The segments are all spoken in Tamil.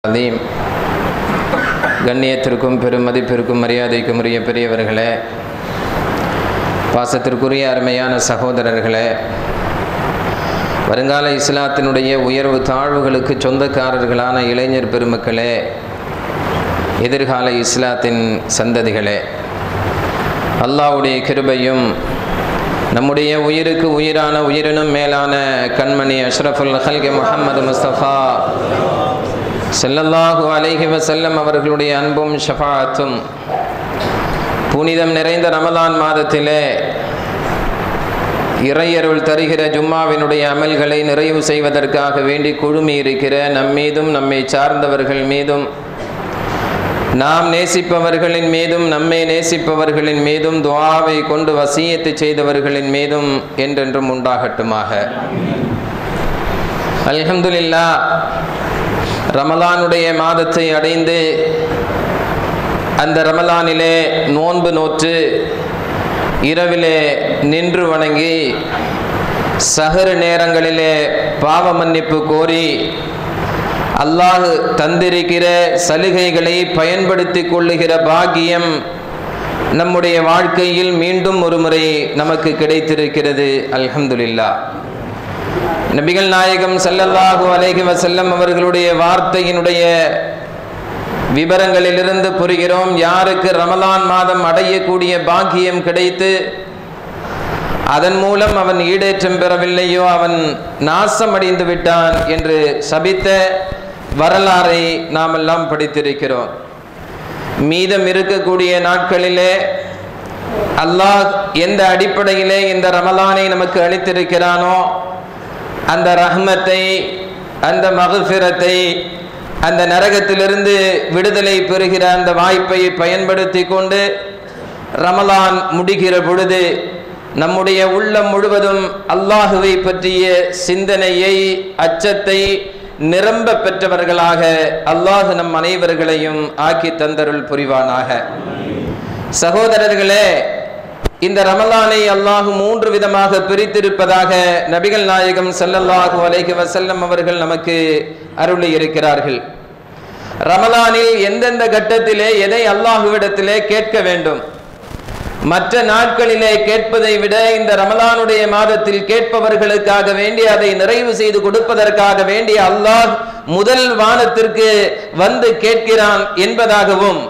அதீம். கண்ணியத்திற்கும் பெரும் மதிப்பிற்கும் மரியாதைக்கும் உரிய பெரியவர்களே, பாசத்திற்குரிய அருமையான சகோதரர்களே, வருங்கால இஸ்லாத்தினுடைய உயர்வு தாழ்வுகளுக்கு சொந்தக்காரர்களான இளைஞர் பெருமக்களே, எதிர்கால இஸ்லாத்தின் சந்ததிகளே, அல்லாஹ்வுடைய கிருபையும் நம்முடைய உயிருக்கு உயிரான உயிரினும் மேலான கண்மணி அஷ்ரஃபுல் ஹல்கி முஹம்மது முஸ்தஃபா ஸல்லல்லாஹு அலைஹி வஸல்லம் அவர்களுடைய அன்பும் ஷஃபாஅத்தும் புனிதம் நிறைந்த ரமலான் மாதத்திலே இறையருள் தருகிற ஜும்மாவினுடைய அமல்களை நிறைவு செய்வதற்காக வேண்டி குழுமி இருக்கிற நம்மீதும் நம்மை சார்ந்தவர்கள் மீதும் நாம் நேசிப்பவர்களின் மீதும் நம்மை நேசிப்பவர்களின் மீதும் துஆவை கொண்டு வசியத்து செய்தவர்களின் மீதும் என்றென்றும் உண்டாகட்டுமாக. அல்ஹம்துலில்லாஹ், ரமலானுடைய மாதத்தை அடைந்து அந்த ரமலானிலே நோன்பு நோற்று இரவிலே நின்று வணங்கி சஹர் நேரங்களிலே பாவ மன்னிப்பு கோரி அல்லாஹ் தந்திருக்கிற சலுகைகளை பயன்படுத்தி கொள்ளுகிற பாக்கியம் நம்முடைய வாழ்க்கையில் மீண்டும் ஒரு முறை நமக்கு கிடைத்திருக்கிறது. அல்ஹம்துலில்லாஹ். நபிகள் நாயகம் ஸல்லல்லாஹு அலைஹி வஸல்லம் அவர்களுடைய வார்த்தையினுடைய விவரங்களிலிருந்து புரிகிறோம், யாருக்கு ரமலான் மாதம் அடையக்கூடிய பாக்கியம் கிடைத்து அதன் மூலம் அவன் ஈடேற்றம் பெறவில்லையோ அவன் நாசம் அடைந்து விட்டான் என்று சபித்த வரலாறை நாம் எல்லாம் படித்திருக்கிறோம். மீதம் இருக்கக்கூடிய நாட்களிலே அல்லாஹ் எந்த அடிப்படையிலே இந்த ரமலானை நமக்கு அளித்திருக்கிறானோ அந்த ரஹ்மத்தை, அந்த மக்ஃபிரத்தை, அந்த நரகத்திலிருந்து விடுதலை பெறுகிற அந்த வாய்ப்பை பயன்படுத்தி கொண்டு ரமலான் முடிகிற பொழுது நம்முடைய உள்ளம் முழுவதும் அல்லாஹுவை பற்றிய சிந்தனையை, அச்சத்தை நிரம்ப பெற்றவர்களாக அல்லாஹ் நம் அனைவர்களையும் ஆக்கி தந்தருள் புரிவானாக. சகோதரர்களே, இந்த ரமலானை அல்லாஹ் 3 விதமாக பிரித்திருப்பதாக நபிகள் நாயகம் ஸல்லல்லாஹு அலைஹி வஸல்லம் அவர்கள் நமக்கு அருளி இருக்கிறார்கள். ரமலானில் எந்தெந்த கட்டத்திலே எதை அல்லாஹுவிடத்திலே கேட்க வேண்டும், மற்ற நாட்களிலே கேட்பதை விட இந்த ரமலானுடைய மாதத்தில் கேட்பவர்களுக்காக வேண்டி அதை நிறைவு செய்து கொடுப்பதற்காக வேண்டி அல்லாஹ் முதல் வானத்திற்கு வந்து கேட்கிறான் என்பதாகவும்,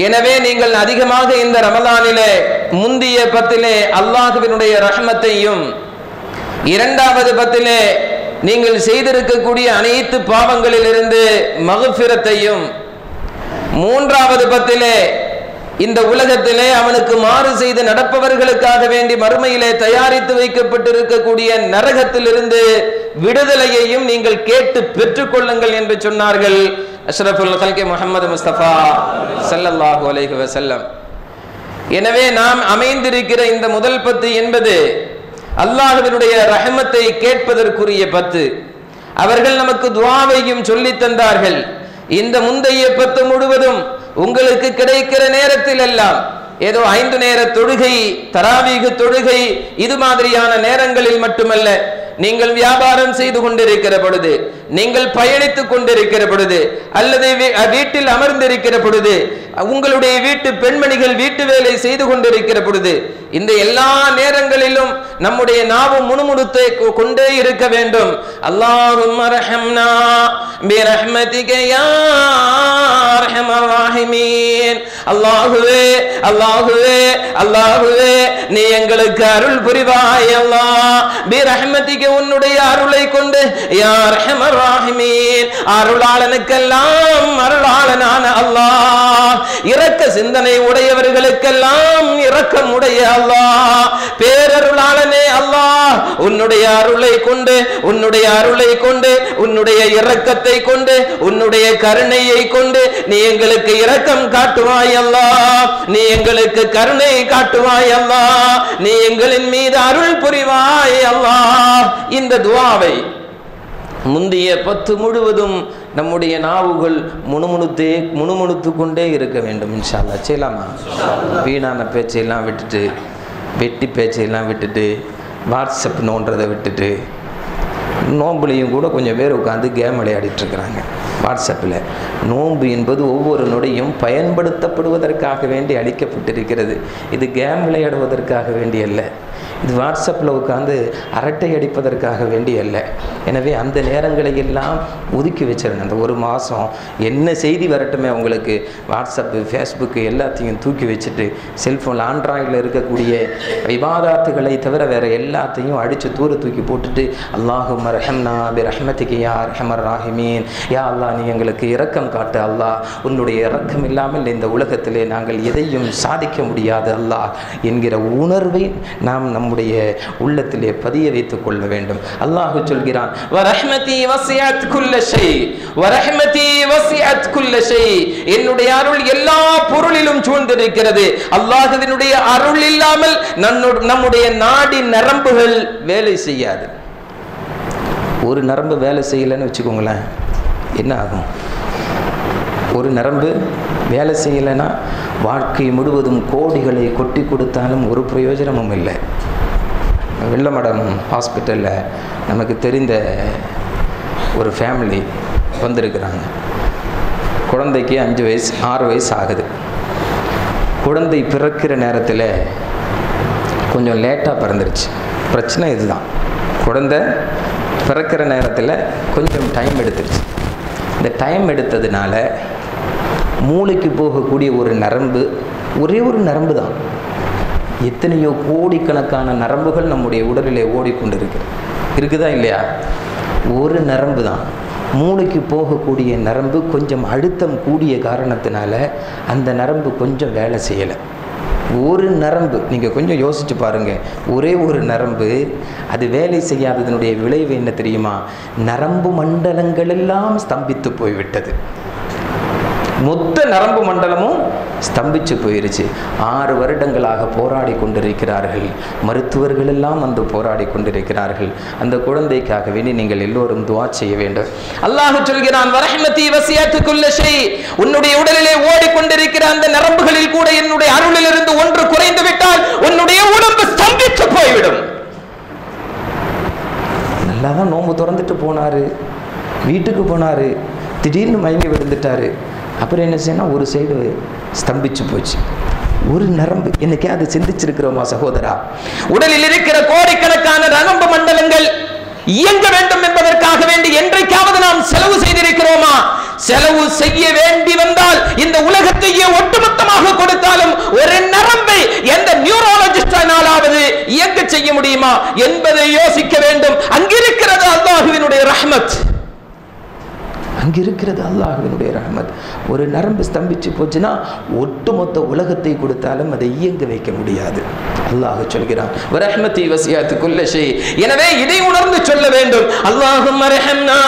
எனவே நீங்கள் அதிகமாக இந்த ரமலானிலே முந்திய பத்திலே அல்லாஹ்வினுடைய ரஹ்மத்தையும், இரண்டாவது பத்திலே நீங்கள் செய்திருக்கக்கூடிய அனைத்து பாவங்களிலிருந்து மக்ஃபிரத்தையும், மூன்றாவது பத்திலே இந்த உலகத்திலே அவனுக்கு மாறு செய்து நடப்பவர்களுக்காக வேண்டி மறுமையிலே தயாரித்து வைக்கப்பட்டிருக்கக்கூடிய நரகத்திலிருந்து விடுதலையையும் நீங்கள் கேட்டு பெற்றுக்கொள்ளுங்கள் என்று சொன்னார்கள் அஷ்ரஃபுல் ஹல்கி முஹம்மது முஸ்தஃபா ஸல்லல்லாஹு அலைஹி வஸல்லம். எனவே நாம் அமைந்திருக்கிற இந்த முதல் பத்து என்பது அல்லாஹ்வினுடைய ரஹ்மத்தை கேட்பதற்குரிய பத்து. அவர்கள் நமக்கு துஆவையும் சொல்லி தந்தார்கள். இந்த முந்தைய பத்து முழுவதும் உங்களுக்கு கிடைக்கிற நேரத்தில் எல்லாம் ஏதோ 5 நேர தொழுகை, தராவீஹ் தொழுகை, இது மாதிரியான நேரங்களில் மட்டுமல்ல, நீங்கள் வியாபாரம் செய்து கொண்டிருக்கிற பொழுது, நீங்கள் பயணித்துக் கொண்டிருக்கிற பொழுது, அல்லது வீட்டில் அமர்ந்திருக்கிற பொழுது, உங்களுடைய வீட்டு பெண்மணிகள் வீட்டு வேலை செய்து கொண்டிருக்கிற பொழுது, இந்த எல்லா நேரங்களிலும் நம்முடைய நாவு முணுமுணுத்தை கொண்டே இருக்க வேண்டும். அல்லாஹும்ம ரஹம்னா பிரஹ்மதிக யா அர்ஹமர் ராஹிமீன். அல்லாஹுவே, அல்லாஹுவே, அல்லாஹுவே, நீ எங்களுக்கு அருள் புரிவாய் அல்லாஹ். பிரஹ்மதிக, உன்னுடைய அருளை கொண்டு, யா அர்ஹமர் ராஹிமீன், அருளாளனுக்கெல்லாம் அருளாளனான அல்லாஹ், இரக்க சிந்தனை உடையவர்களுக்கெல்லாம் இரக்கம் உடைய அல்லாஹ், பேரருளாளனே அல்லாஹ், உன்னுடைய அருளை கொண்டு, உன்னுடைய அருளை கொண்டு, உன்னுடைய இரக்கத்தை கொண்டு, உன்னுடைய கருணையை கொண்டு நீ எங்களுக்கு இரக்கம் காட்டுவாய் அல்லாஹ், நீ எங்களுக்கு கருணை காட்டுவாய் அல்லாஹ், நீ எங்களின் மீது அருள் புரிவாய் அல்லாஹ். இந்த துஆவை முந்திய 10 முழுவதும் நம்முடைய நாவுகள் முணுமுணுத்து கொண்டே இருக்க வேண்டும். இன்ஷா அல்லாஹ் செய்யலாமா? வீணான பேச்சையெல்லாம் விட்டுட்டு, வெட்டி பேச்சையெல்லாம் விட்டுட்டு, வாட்ஸ்அப் நோன்றதை விட்டுட்டு, நோம்புலையும் கூட கொஞ்சம் பேர் உட்காந்து கேம் விளையாடிட்டுருக்குறாங்க வாட்ஸ்அப்பில். நோன்பு என்பது ஒவ்வொரு நொடியும் பயன்படுத்தப்படுவதற்காக வேண்டி அளிக்கப்பட்டிருக்கிறது. இது கேம் விளையாடுவதற்காக வேண்டி அல்ல, இது வாட்ஸ்அப்பில் உட்காந்து அரட்டை அடிப்பதற்காக வேண்டி அல்ல. எனவே அந்த நேரங்களை எல்லாம் ஒதுக்கி வச்சிருங்க. அந்த ஒரு மாதம் என்ன செய்தி வரட்டுமே உங்களுக்கு, வாட்ஸ்அப்பு ஃபேஸ்புக்கு எல்லாத்தையும் தூக்கி வச்சுட்டு செல்ஃபோனில் ஆண்ட்ராய்டில் இருக்கக்கூடிய இபாதாத்துகளை தவிர வேறு எல்லாத்தையும் அடித்து தூக்கி போட்டுட்டு அல்லாஹும்ம ரஹம்னா பி ரஹ்மதிக யா அர்ஹமர் ராஹிமீன், யா அல்லாஹ் நீ எங்களுக்கு இரக்கம் காட்டு அல்லாஹ், உன்னுடைய இரக்கம் இல்லாமல் இந்த உலகத்திலே நாங்கள் எதையும் சாதிக்க முடியாது அல்லாஹ் என்கிற உணர்வை நாம் நம்முடைய உள்ளத்திலே பதிய வைத்துக் கொள்ள வேண்டும். அல்லாஹ் சொல்கிறான், வரஹ்மதி வஸிஅத் குல்ல ஷை, வரஹ்மதி வஸிஅத் குல்ல ஷை, என்னுடைய அருள் எல்லா பொருளிலும் சூழ்ந்திருக்கிறது. அல்லாஹ்வினுடைய அருள் இல்லாமல் நம்முடைய நாடி நரம்புகள் வேலை செய்யாது. ஒரு நரம்பு வேலை செய்யலைன்னு வச்சுக்கோங்களேன், என்ன ஆகும்? ஒரு நரம்பு வேலை செய்யலைன்னா வாழ்க்கை முழுவதும் கோடிகளை கொட்டி கொடுத்தாலும் ஒரு பிரயோஜனமும் இல்லை. வெள்ளமடம் ஹாஸ்பிட்டலில் நமக்கு தெரிந்த ஒரு ஃபேமிலி வந்திருக்கிறாங்க. குழந்தைக்கு 5 வயசு 6 வயசு ஆகுது. குழந்தை பிறக்கிற நேரத்தில் கொஞ்சம் லேட்டாக பிறந்துருச்சு. பிரச்சனை இதுதான், குழந்தை பிறக்கிற நேரத்தில் கொஞ்சம் டைம் எடுத்துருச்சு. இந்த டைம் எடுத்ததுனால மூளைக்கு போகக்கூடிய ஒரு நரம்பு, ஒரே ஒரு நரம்பு தான், எத்தனையோ கோடிக்கணக்கான நரம்புகள் நம்முடைய உடலிலே இருக்குதா இல்லையா? ஒரு நரம்பு தான். மூளைக்கு போகக்கூடிய நரம்பு கொஞ்சம் அழுத்தம் கூடிய காரணத்தினால அந்த நரம்பு கொஞ்சம் வேலை செய்யலை. ஒரு நரம்பு, நீங்கள் கொஞ்சம் யோசிச்சு பாருங்கள், ஒரே ஒரு நரம்பு அது வேலை செய்யாததனுடைய விளைவு என்ன தெரியுமா? நரம்பு மண்டலங்கள் எல்லாம் ஸ்தம்பித்து போய்விட்டது. மொத்த நரம்பு மண்டலமும் ஸ்தம்பிச்சு போயிருச்சு. 6 வருடங்களாக போராடி கொண்டிருக்கிறார்கள், மருத்துவர்கள் எல்லாம் வந்து போராடி கொண்டிருக்கிறார்கள். அந்த குழந்தைக்காக வேண்டி நீங்கள் எல்லோரும் துஆ செய்ய வேண்டும். அல்லாஹ் சொல்கிறான், வரஹ்மதி வஸிஅத் குல்ல ஷை, உன்னுடைய உடலிலே ஓடிக்கொண்டிருக்கிற அந்த நரம்புகளில் கூட என்னுடைய அருளிலிருந்து ஒன்று குறைந்து விட்டால் உன்னுடைய உடம்பு ஸ்தம்பிச்சு போய்விடும். நல்லா தான் நோன்பு திறந்துட்டு போனாரு, வீட்டுக்கு போனாரு, திடீர்னு மயங்கி விழுந்துட்டாரு. அப்புறம் என்ன செய்யணும்? ஒரு சைடு ஸ்தம்பிச்சு போச்சு. ஒரு நரம்பு. என்னைக்கே அது சிந்திச்சிருக்கிறோமா சகோதரா? உடலில் இருக்கிற கோடிக்கணக்கான நரம்பு மண்டலங்கள் இயங்க வேண்டும் என்பதற்காக வேண்டி என்றைக்காவது நாம் செலவு செய்திருக்கிறோமா? செலவு செய்ய வேண்டி வந்தால் இந்த உலகத்தையே ஒட்டுமொத்தமாக கொடுத்தாலும் ஒரு நரம்பை எந்த நியூரோலஜிஸ்டானாலாவது இயங்க செய்ய முடியுமா என்பதை யோசிக்க வேண்டும். அங்கிருக்கிறது அல்லாஹ்வினுடைய ரஹ்மத், அங்கிருக்கிறது அல்லாஹ்வினுடைய ரஹ்மத். ஒரு நரம்பு ஸ்தம்பிச்சு போச்சுன்னா ஒட்டுமொத்த உலகத்தை கொடுத்தாலும் அதை இயங்க வைக்க முடியாது. அல்லாஹ் சொல்கிறான், வரஹ்மதி வஸிஅத் குல்ல ஷை. எனவே இதை உணர்ந்து சொல்ல வேண்டும், அல்லாஹும்ம ரஹம்னா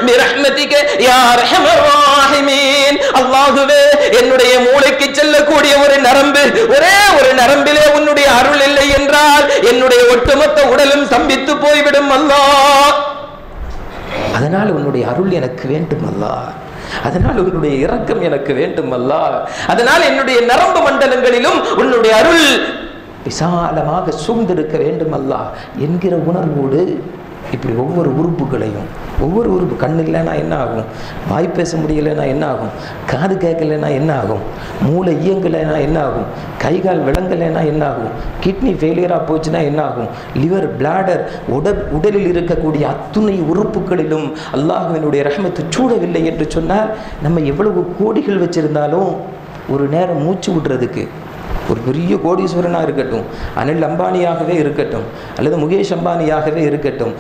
பிரஹ்மதிக யா அர்ஹமர் ராஹிமீன். அல்லாஹ்வே, என்னுடைய மூளைக்கு செல்லக்கூடிய ஒரு நரம்பு, ஒரே ஒரு நரம்பிலே உன்னுடைய அருள் இல்லை என்றால் என்னுடைய ஒட்டுமொத்த உடலும் ஸ்தம்பித்து போய்விடும் அல்லாஹ். அதனால் உன்னுடைய அருள் எனக்கு வேண்டும் அல்லாஹ், அதனால் உன்னுடைய இரக்கம் எனக்கு வேண்டும் அல்லாஹ், அதனால் என்னுடைய நரம்பு மண்டலங்களிலும் உன்னுடைய அருள் விசாலமாக சூழ்ந்திருக்க வேண்டும் அல்லாஹ் என்கிற உணர்வோடு இப்படி ஒவ்வொரு உறுப்புகளையும், ஒவ்வொரு உறுப்பு, கண் இல்லைன்னா என்ன ஆகும்? வாய் பேச முடியலைன்னா என்ன ஆகும்? காது கேட்கலைன்னா என்ன ஆகும்? மூளை இயங்கலைன்னா என்ன ஆகும்? கை கால் விளங்கலைன்னா என்ன ஆகும்? கிட்னி ஃபெயிலியராக போச்சுன்னா என்ன ஆகும்? லிவர், பிளாடர், உடலில் இருக்கக்கூடிய அத்துணை உறுப்புகளிலும் அல்லாஹ்வினுடைய ரஹ்மத்து சூடவில்லை என்று சொன்னால் நம்ம எவ்வளவு கோடிகள் வச்சிருந்தாலும் ஒரு நேரம் மூச்சு விடுறதுக்கு, ஒரு பெரிய கோடீஸ்வரனாக இருக்கட்டும், அனில் அம்பானியாகவே இருக்கட்டும், அல்லது முகேஷ் அம்பானியாகவே இருக்கட்டும்,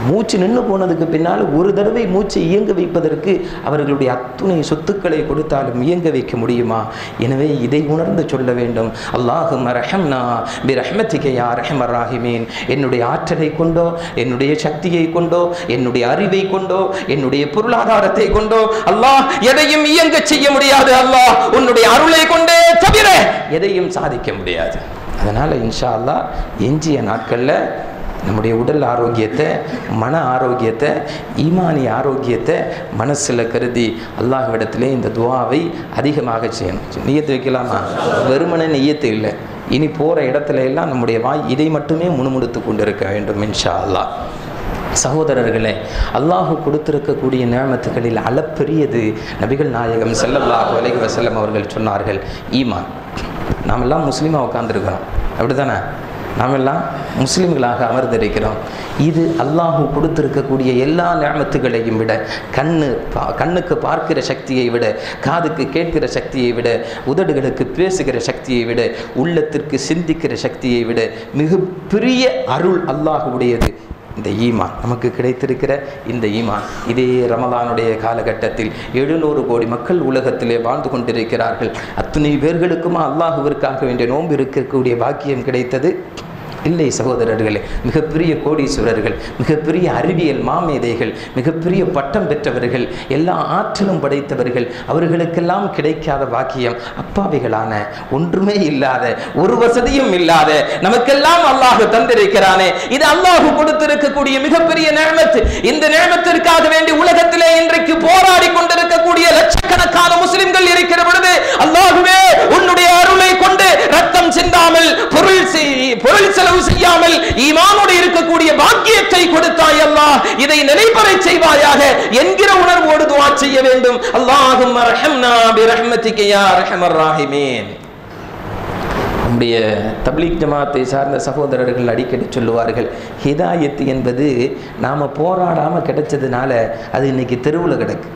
மூச்சு நின்று போனதுக்கு பின்னால் ஒரு தடவை மூச்சை இயங்க வைப்பதற்கு அவர்களுடைய அத்துணை சொத்துக்களை கொடுத்தாலும் இயங்க வைக்க முடியுமா? எனவே இதை உணர்ந்து சொல்ல வேண்டும், அல்லாஹும்ம ரஹம்னா பி ரஹ்மதிக யா அர்ஹமர் ராஹிமீன். என்னுடைய ஆற்றலை கொண்டோ, என்னுடைய சக்தியை கொண்டோ, என்னுடைய அறிவை கொண்டோ, என்னுடைய பொருளாதாரத்தை கொண்டோ அல்லாஹ் எதையும் இயங்க செய்ய முடியாது. அல்லாஹ் உன்னுடைய அருளை கொண்டே தவிர எதையும் சாதிக்க முடியாது. அதனால் இன்ஷா அல்லாஹ் எஞ்சிய நாட்களில் நம்முடைய உடல் ஆரோக்கியத்தை, மன ஆரோக்கியத்தை, ஈமானி ஆரோக்கியத்தை மனசில் கருதி அல்லாஹ்விடத்திலே இந்த துஆவை அதிகமாக செய்யணும். நியத்து வைக்கலாமா? வெறுமனே நியத்து இல்லை, இனி போகிற இடத்துல எல்லாம் நம்முடைய வாய் இதை மட்டுமே முணுமுணுத்து கொண்டிருக்க வேண்டும் இன்ஷா அல்லாஹ். சகோதரர்களே, அல்லாஹ் கொடுத்திருக்கக்கூடிய நியமத்துகளில் அளப்பெரியது நபிகள் நாயகம் ஸல்லல்லாஹு அலைஹி வஸல்லம் அவர்கள் சொன்னார்கள் ஈமான். நாமெல்லாம் முஸ்லீமாக உட்கார்ந்துருக்கிறோம், அப்படி தானே? நாமெல்லாம் முஸ்லீம்களாக அமர்ந்திருக்கிறோம். இது அல்லாஹ் கொடுத்திருக்கக்கூடிய எல்லா நியமத்துகளையும் விட, கண்ணுக்கு பார்க்கிற சக்தியை விட, காதுக்கு கேட்கிற சக்தியை விட, உதடுகளுக்கு பேசுகிற சக்தியை விட, உள்ளத்திற்கு சிந்திக்கிற சக்தியை விட மிகப்பெரிய அருள் அல்லாஹ்வுடையது இந்த ஈமான். நமக்கு கிடைத்திருக்கிற இந்த ஈமான், இதே ரமலானுடைய காலகட்டத்தில் 700 கோடி மக்கள் உலகத்திலே வாழ்ந்து கொண்டிருக்கிறார்கள். அத்தனை பேர்களுக்குமா அல்லாஹுவிற்காக வேண்டிய நோன்பு இருக்கக்கூடிய பாக்கியம் கிடைத்தது? இல்லை சகோதரர்களே. மிகப்பெரிய கோடீஸ்வரர்கள், மிகப்பெரிய அறிவியல் மாமேதைகள், மிகப்பெரிய பட்டம் பெற்றவர்கள், எல்லா ஆற்றலும் படைத்தவர்கள், அவர்களுக்கெல்லாம் கிடைக்காத பாக்கியம் அப்பாவிகளான, ஒன்றுமே இல்லாத, ஒரு வசதியும் இல்லாத நமக்கெல்லாம் அல்லாஹ் தந்திருக்கிறானே, இது அல்லாஹ் கொடுத்திருக்கக்கூடிய மிகப்பெரிய நியமத். இந்த நியமத்திற்காக வேண்டி உலகத்திலே இன்றைக்கு போராடி கொண்டிருக்கக்கூடிய லட்சக்கணக்கான முஸ்லிம்கள் இருக்கிற பொழுது, அல்லாஹ்வே உன்னுடைய அருளை கொண்டு ரத்தம் சிந்தாமல், பொருள் செலவு செய்யாமல் ஈமானோடு இருக்கக்கூடிய பாக்கியத்தை கொடுத்தாய் அல்லாஹ், இதை நிலைபெற செய்வாயாக என்கிற உணர்வோடு துஆ செய்ய வேண்டும். அல்லாஹும்ம ரஹம்னா பிரஹ்மதிக யா அர்ஹமர் ராஹிமீன். நம்முடைய தப்லீக் ஜமாத்தை சார்ந்த சகோதரர்கள் அடிக்கடி சொல்லுவார்கள், ஹிதாயத் என்பது நாம் போராடாமல் கிடைச்சதுனால அது இன்னைக்கு தெருவில் கிடக்கு.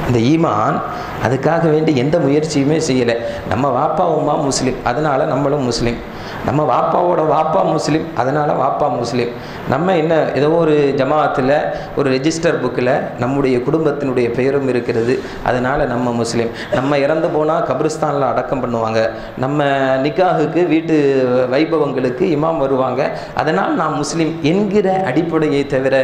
இந்த ஈமான் அதுக்காக வேண்டி எந்த முயற்சியுமே செய்யலை. நம்ம வாப்பா உம்மா முஸ்லீம், அதனால் நம்மளும் முஸ்லீம். நம்ம வாப்பாவோட வாப்பா முஸ்லீம், அதனால் வாப்பா முஸ்லீம். நம்ம என்ன ஏதோ ஒரு ஜமாத்தில் ஒரு ரெஜிஸ்டர் புக்கில் நம்முடைய குடும்பத்தினுடைய பெயரும் இருக்கிறது, அதனால் நம்ம முஸ்லீம். நம்ம இறந்து போனால் கபிரிஸ்தானில் அடக்கம் பண்ணுவாங்க, நம்ம நிக்காஹுக்கு வீட்டு வைபவங்களுக்கு இமாம் வருவாங்க, அதனால் நாம் முஸ்லீம் என்கிற அடிப்படையை தவிர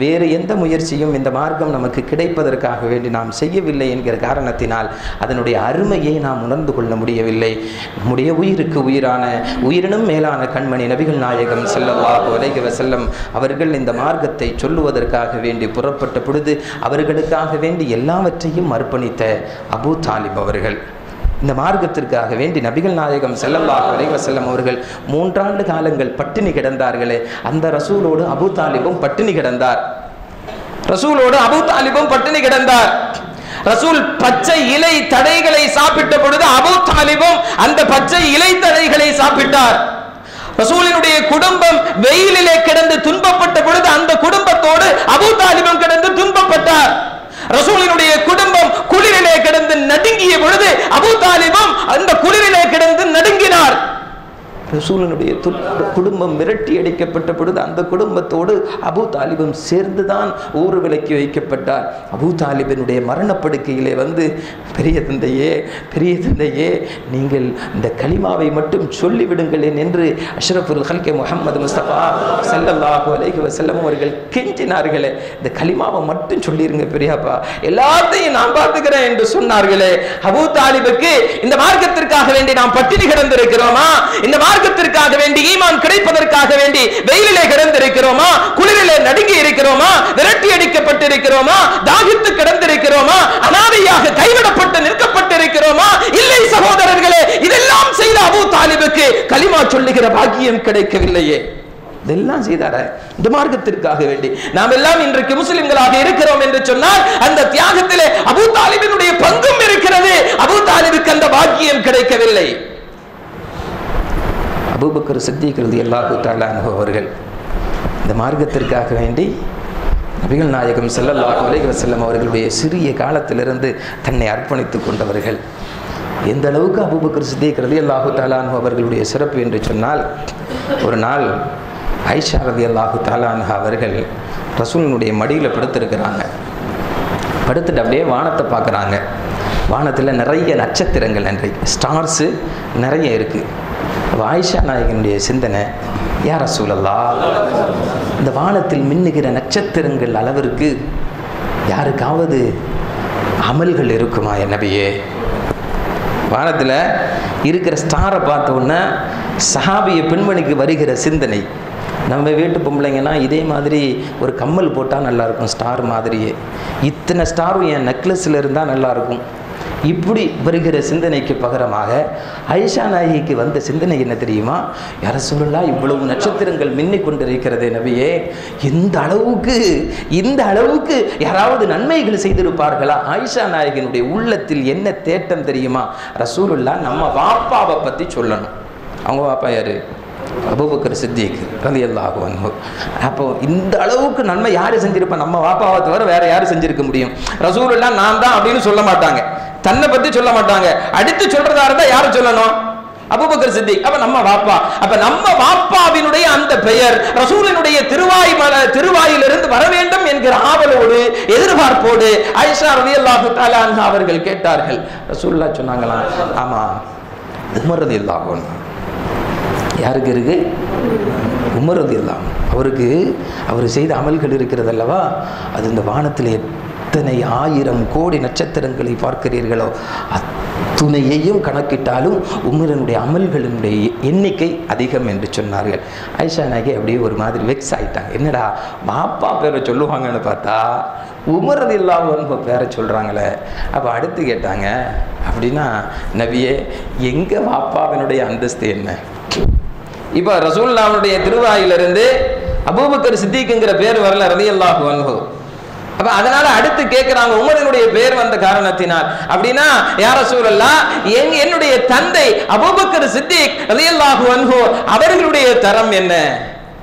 வேறு எந்த முயற்சியும் இந்த மார்க்கம் நமக்கு கிடைப்பதற்காக வேண்டி நாம் செய்யவில்லை என்கிற காரணத்தினால் அதனுடைய அருமையை நாம் உணர்ந்து கொள்ள முடியவில்லை. நம்முடைய உயிருக்கு உயிரான, உயிரினும் மேலான கண்மணி நபிகள் நாயகம் ஸல்லல்லாஹு அலைஹி வஸல்லம் அவர்கள் இந்த மார்க்கத்தை சொல்லுவதற்காக வேண்டி புறப்பட்ட பொழுது அவர்களுக்காக வேண்டி எல்லாவற்றையும் அர்ப்பணித்த அபூ தாலிப் அவர்கள், இந்த மார்க்கத்திற்காக வேண்டி நபிகள் நாயகம் ஸல்லல்லாஹு அலைஹி வஸல்லம் அவர்கள் 3 ஆண்டு காலங்கள் பட்டினி கிடந்தார்களே, அந்த ரசூலோடு அபூ தாலிபும் பட்டினி கிடந்தார். ரசூலோடு அபூ தாலிபும் பட்டினி கிடந்தார். ரசூல் பச்சை இலை தடைகளை சாப்பிட்ட பொழுது அபூ தாலிபும் அந்த பச்சை இலை தடைகளை சாப்பிட்டார். ரசூலினுடைய குடும்பம் வெயிலிலே கிடந்து துன்பப்பட்ட பொழுது அந்த குடும்பத்தோடு அபூ தாலிபும் கிடந்து துன்பப்பட்டார். ரசூலினுடைய குடும்பம் குளிரிலே கிடந்து நடுங்கிய பொழுது அபூ தாலிபும் அந்த குளிரிலே கிடந்து நடுங்கினார். ரசூலினுடைய குடும்பம் விரட்டி அடிக்கப்பட்ட பொழுது அந்த குடும்பத்தோடு அபூ தாலிபும் சேர்ந்துதான் ஊர் விலக்கி வைக்கப்பட்டார். அபூ தாலிபினுடைய மரணப்படுக்கையிலே வந்து, பெரிய தந்தையே நீங்கள் இந்த கலிமாவை மட்டும் சொல்லிவிடுங்களேன் என்று அஷ்ரஃபுல் ஹல்கே முஹம்மது முஸ்தபா ஸல்லல்லாஹு அலைஹி வஸல்லம் அவர்கள் கெஞ்சினார்களே, இந்த கலிமாவை மட்டும் சொல்லிருங்க பெரியாப்பா, எல்லாத்தையும் நான் பார்த்துக்கிறேன் என்று சொன்னார்களே. அபூ தாலிபுக்கு இந்த மார்க்கத்திற்காக வேண்டி நாம் பட்டினி கிடந்திருக்கிறோமா? இந்த மார்க்கத்திற்காக வேண்டி ஈமான் கிடைப்பதற்காக வேண்டி வெயிலிலே கிடந்திருக்கிறோமா? குளிரிலே நடுங்கி இருக்கிறோமா? விரட்டி அடிக்கப்பட்டிருக்கிறோமா? தாகித்து கிடந்திருக்கிறோமா? அனாதையாக கைவிடப்பட்டு நிற்கப்பட்டிருக்கிறோமா? இல்லை சகோதரர்களே, இதெல்லாம் செய்த அபூ தாலிபுக்கு கலிமா சொல்லுகிற பாக்கியம் கிடைக்கவில்லையே. இதெல்லாம் செய்தார இந்த மார்க்கத்திற்காக வேண்டி. நாம் எல்லாம் இன்றைக்கு முஸ்லிம்களாக இருக்கிறோம் என்று சொன்னால் அந்த தியாகத்திலே அபூ தாலிபினுடைய பங்கும் இருக்கிறது. அபூ தாலிபுக்கு அந்த பாக்கியம் கிடைக்கவில்லை. அபூபக்கர் சித்திக் ரலியல்லாஹு தஆலா அன்ஹு அவர்கள் இந்த மார்க்கத்திற்காக வேண்டி நபிகள் நாயகம் ஸல்லல்லாஹு அலைஹி வஸல்லம் அவர்களுடைய சிறிய காலத்திலிருந்து தன்னை அர்ப்பணித்துக் கொண்டவர்கள். எந்த அளவுக்கு அபூபக்கர் சித்திக் ரலியல்லாஹு தஆலா அன்ஹு அவர்களுடைய சிறப்பு என்று சொன்னால், ஒரு நாள் ஆயிஷா ரலியல்லாஹு தஆலா அன்ஹா அவர்கள் ரசூலினுடைய மடியில் படுத்திருக்கிறாங்க. படுத்துட்டு அப்படியே வானத்தை பார்க்குறாங்க. வானத்தில் நிறைய நட்சத்திரங்கள், அன்றைக்கு ஸ்டார்ஸு நிறைய இருக்குது. ஆயிஷா நாயகனுடைய சிந்தனை, யா ரசூலல்லாஹ், இந்த வானத்தில் மின்னுகிற நட்சத்திரங்கள் அளவிற்கு யாருக்காவது அமல்கள் இருக்குமா என் நபியே? வானத்தில் இருக்கிற ஸ்டாரை பார்த்த உடனே சஹாபிய பெண்மணிக்கு வருகிற சிந்தனை, நம்ம வீட்டு பொம்பளைங்கன்னா இதே மாதிரி ஒரு கம்மல் போட்டால் நல்லாயிருக்கும், ஸ்டார் மாதிரியே. இத்தனை ஸ்டாரும் என் நெக்லஸில் இருந்தால் நல்லாயிருக்கும், இப்படி வருகிற சிந்தனைக்கு பகரமாக ஆயிஷா நாயகிக்கு வந்த சிந்தனை என்ன தெரியுமா? யா ரசூலுல்லாஹ், இவ்வளவு நட்சத்திரங்கள் மின்னிக் கொண்டிருக்கிறதே நபியே, இந்த அளவுக்கு யாராவது நன்மைகள் செய்திருப்பார்களா? ஆயிஷா நாயகினுடைய உள்ளத்தில் என்ன தேட்டம் தெரியுமா? ரசூலுல்லாஹ் நம்ம வாப்பாவை பற்றி சொல்லணும். அவங்க வாப்பா யாரு? அபூபக்கர் சித்திக் ரலியல்லாஹு அன்ஹு. அப்போ இந்த அளவுக்கு நன்மை யாரு செஞ்சிருப்பா? நம்ம வாப்பாவை தவிர வேற யாரு செஞ்சிருக்க முடியும்? ரசூலுல்லாஹ் நான் தான் அப்படின்னு சொல்ல மாட்டாங்க, தன்னை பத்தி சொல்ல மாட்டாங்க. அடுத்து சொல்றதா இருந்தா யாரு சொல்லணும்? அபூபக்கர் சித்திக். அப்ப நம்ம வாப்பா, அப்ப நம்ம வாப்பாவினுடைய அந்த பெயர் ரசூலினுடைய திருவாயிலிருந்து வர வேண்டும் என்கிற ஆவலோடு எதிர்பார்ப்போடு ஆயிஷா ரலியல்லாஹு தஆலா அன்ஹா அவர்கள் கேட்டார்கள். ரசூலுல்லாஹ் சொன்னாங்களா, ஆமா உமர் ரலியல்லாஹு அன்ஹு. யாருக்கு இருக்கு? உமர் ரலியல்லாஹு அவருக்கு அவர் செய்த அமல்கள் இருக்கிறது அல்லவா, அது இந்த வானத்தில் எத்தனை ஆயிரம் கோடி நட்சத்திரங்களை பார்க்கிறீர்களோ அத்துணையையும் கணக்கிட்டாலும் உமரனுடைய அமல்களினுடைய எண்ணிக்கை அதிகம் என்று சொன்னார்கள். ஆயிஷா நாயகி அப்படியே ஒரு மாதிரி வெக்ஸ் ஆயிட்டாங்க. என்னடா பாப்பா பேரை சொல்லுவாங்கன்னு பார்த்தா உமர் ரலியல்லாஹு அன்ஹு பேரை சொல்றாங்களே. அப்போ அடுத்து கேட்டாங்க, அப்படின்னா நபியே எங்க பாப்பாவினுடைய அந்தஸ்து என்ன? இப்போ ரசூலுல்லாஹ்வுடைய திருவாயிலிருந்து அபூபக்கர் சித்திக்ங்கிற பேர் வரல ரலியல்லாஹு அன்ஹு. அப்ப அதனால அடுத்து கேட்கிறாங்க, உமரினுடைய பேர் வந்த காரணத்தினால். அப்படின்னா யா ரசூலல்லாஹ், என்னுடைய தந்தை அபூபக்கர் சித்திக் ரலியல்லாஹு அன்ஹு அவர்களுடைய தரம் என்ன?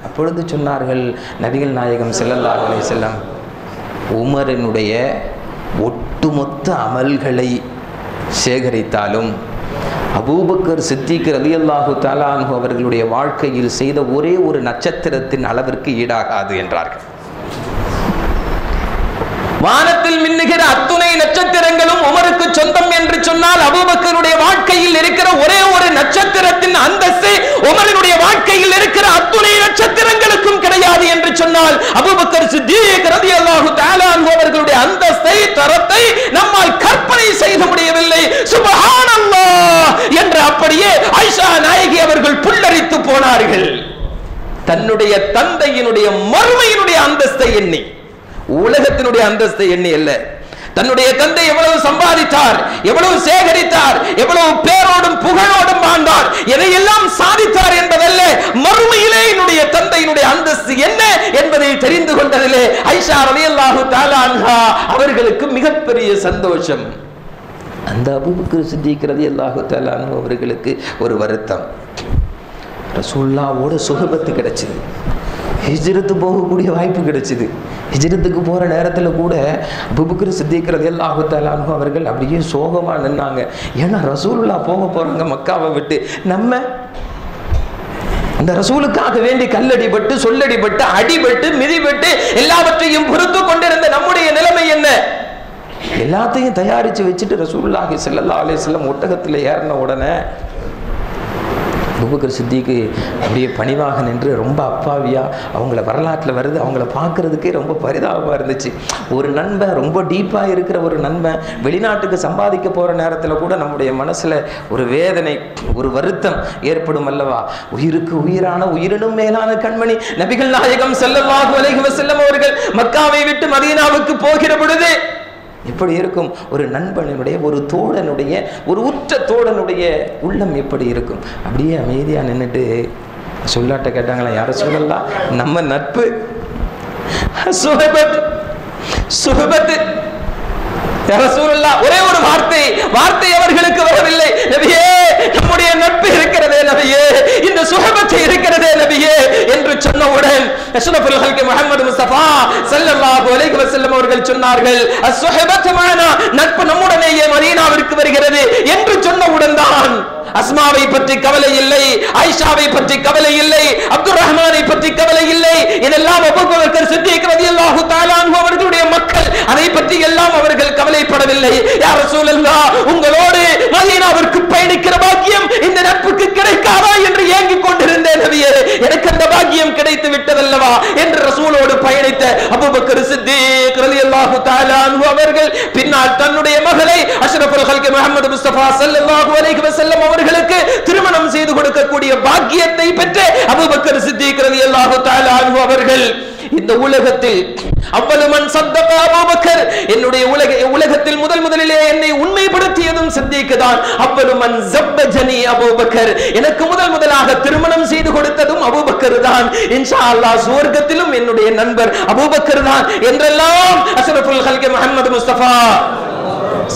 அப்பொழுது சொன்னார்கள் நபிகள் நாயகம் ஸல்லல்லாஹு அலைஹி வஸல்லம், உமரினுடைய ஒட்டுமொத்த அமல்களை சேகரித்தாலும் அபூபக்கர் சித்திக் ரலியல்லாஹு தஆலா அன்ஹு அவர்களுடைய வாழ்க்கையில் செய்த ஒரே ஒரு நட்சத்திரத்தின் அளவிற்கு ஈடாகாது என்றார்கள். வானத்தில் மின்னுகிற அத்துணை நட்சத்திரங்களும் உமருக்கு சொந்தம் என்று சொன்னால் அபூபக்கருடைய வாழ்க்கையில் இருக்கிற ஒரே ஒரு நட்சத்திரத்தின் அந்தஸ்து உமரினுடைய வாழ்க்கையில் இருக்கிற அத்துணை நட்சத்திரங்களுக்கும் கிடையாது என்று சொன்னால் அபூபக்கர் சித்திக் ரலியல்லாஹு தஆலா அன்ஹு அவர்களுடைய அந்தஸ்தை, தரத்தை நம்மால் கற்பனை செய்ய முடியவில்லை. சுப்ஹானல்லாஹ் என்று அப்படியே ஆயிஷா நாயகி அவர்கள் புல்லரித்து போனார்கள். தன்னுடைய தந்தையினுடைய மறுமையினுடைய அந்தஸ்தை எண்ணி, உலகத்தினுடைய அந்தஸ்தை எண்ணி அல்ல. தன்னுடைய தந்தை எவ்வளவு சம்பாதித்தார், எவ்வளவு சேகரித்தார், எவ்வளவு பேரோடும் புகழோடும் வாழ்ந்தார், எதையெல்லாம் சாதித்தார் என்பதல்ல, மறுமையிலே என்னுடைய தந்தையினுடைய அந்தஸ்து என்ன என்பதை தெரிந்து கொண்டதிலே ஆயிஷா ரலியல்லாஹு தஆலா அன்ஹா அவர்களுக்கு மிகப்பெரிய சந்தோஷம். அந்த அபூபக்கர் சித்திக் ரலியல்லாஹு தஆலா அன்ஹு அவர்களுக்கு ஒரு வருத்தம், ரசூலுல்லாஹ்வோட சுஹபத்து கிடைச்சது, ஹிஜ்ரத்து போகக்கூடிய வாய்ப்பு கிடைச்சிது. ஹிஜ்ரத்துக்கு போகிற நேரத்தில் கூட அபூபக்கர் சித்திக் ரலியல்லாஹு தஆலா அன்ஹு அவர்கள் அப்படியே சோகமாக நின்னாங்க. ஏன்னா ரசூலுல்லாஹ் போக போகிறாங்க மக்காவை விட்டு. நம்ம அந்த ரசூலுக்காக வேண்டி கல்லடிபட்டு, சொல்லடிபட்டு, அடிபட்டு, மிதிபட்டு எல்லாவற்றையும் பொறுத்து கொண்டிருந்த நம்முடைய நிலைமை என்ன? எல்லாத்தையும் தயாரித்து வச்சுட்டு ரசூலுல்லாஹி ஸல்லல்லாஹு அலைஹி வஸல்லம் ஒட்டகத்தில் ஏறின உடனே அபூபக்கர் சித்திக்கு அப்படியே பணிவாக நின்று ரொம்ப அப்பாவியா, அவங்கள வரலாற்றில் வருது, அவங்கள பார்க்கறதுக்கே ரொம்ப பரிதாபமாக இருந்துச்சு. ஒரு நண்பன், ரொம்ப டீப்பாக இருக்கிற ஒரு நண்பன் வெளிநாட்டுக்கு சம்பாதிக்க போகிற நேரத்தில் கூட நம்முடைய மனசில் ஒரு வேதனை, ஒரு வருத்தம் ஏற்படும் அல்லவா? உயிருக்கு உயிரான, உயிரினும் மேலான கண்மணி நபிகள் நாயகம் ஸல்லல்லாஹு அலைஹி வஸல்லம் அவர்கள் மக்காவை விட்டு மதீனாவுக்கு போகிற பொழுது எப்படி இருக்கும்? ஒரு நண்பனுடைய, ஒரு தோழனுடைய, ஒரு உற்ற தோழனுடைய உள்ளம் எப்படி இருக்கும்? அப்படியே அமைதியாக நின்றுட்டு சொல்லாட்ட கேட்டாங்களா, யார சொல்லலாம், நம்ம நட்பு சுஹபத், சுஹபத் யா ரசூலுல்லாஹ், ஒரே ஒரு வார்த்தை அவர்களுக்கு வரவில்லை. நபியே, நம்முடைய நட்பு இருக்கிறதே நபியே, இந்த சுஹபத் இருக்கிறதே நபியே என்று சொன்னவுடன் அஷ்ரஃபுல் ஹல்கி முஹம்மது முஸ்தபா ஸல்லல்லாஹு அலைஹி வஸல்லம் அவர்கள் சொன்னார்கள், அஸ்ஸுஹபத் மஅனா, நட்பு நம்முடனேயே மதீனாவிற்கு வருகிறது என்று சொன்னவுடன் தான் அஸ்மாவை பற்றி கவலை இல்லை, ஆயிஷாவை பற்றி கவலை இல்லை, அப்துல் ரஹ்மானை பற்றி கவலை இல்லை. இதெல்லாம் அபூபக்கர் சித்திக் ரலியல்லாஹு தஆலா அன்ஹு அவர்களுடைய மக்கள், அதை பற்றி எல்லாம் அவர்கள் கவலைப்படவில்லை. யா ரசூலல்லாஹ், உங்களோடு மதீனாவிற்கு பயணிக்கிற பாக்கியம் இந்த நட்புக்கு கிடைக்காதா என்று ஏங்கிக் கொண்டிருந்தேன் நபியே, எனக்கு அந்த பாக்கியம் கிடைத்து விட்டதல்லவா என்று ரசூலோடு பயணித்த அபூபக்கர் சித்திக் ரலியல்லாஹு தஆலா அன்ஹு அவர்கள் பின்னால் தன்னுடைய மகளை அஷ்ரஃபுல் ஹல்கி முஹம்மது முஸ்தபா ஸல்லல்லாஹு அலைஹி வஸல்லம் அவர்களுக்கு திருமணம் செய்து கொடுக்கக்கூடிய பாக்கியத்தை பெற்ற அபூபக்கர் சித்திக் ரலியல்லாஹு தஆலா அன்ஹு அவர்கள் இந்த உலகத்தில் அவ்வளவு மன் சத்தக அபூபக்கர், என்னுடைய உலகத்தில் முதலிலே என்னை உண்மைப்படுத்தியதும் சித்திக் தான். அவ்வளவு மன் ஜப்பஜனி அபூபக்கர், எனக்கு முதலாக திருமணம் செய்து கொடுத்ததும் அபூபக்கர் தான். இன்ஷா அல்லாஹ் சுவர்க்கத்திலும் என்னுடைய நண்பர் அபூபக்கர் தான் என்றெல்லாம் அஷ்ரஃபுல் ஹல்கி முஹம்மது முஸ்தபா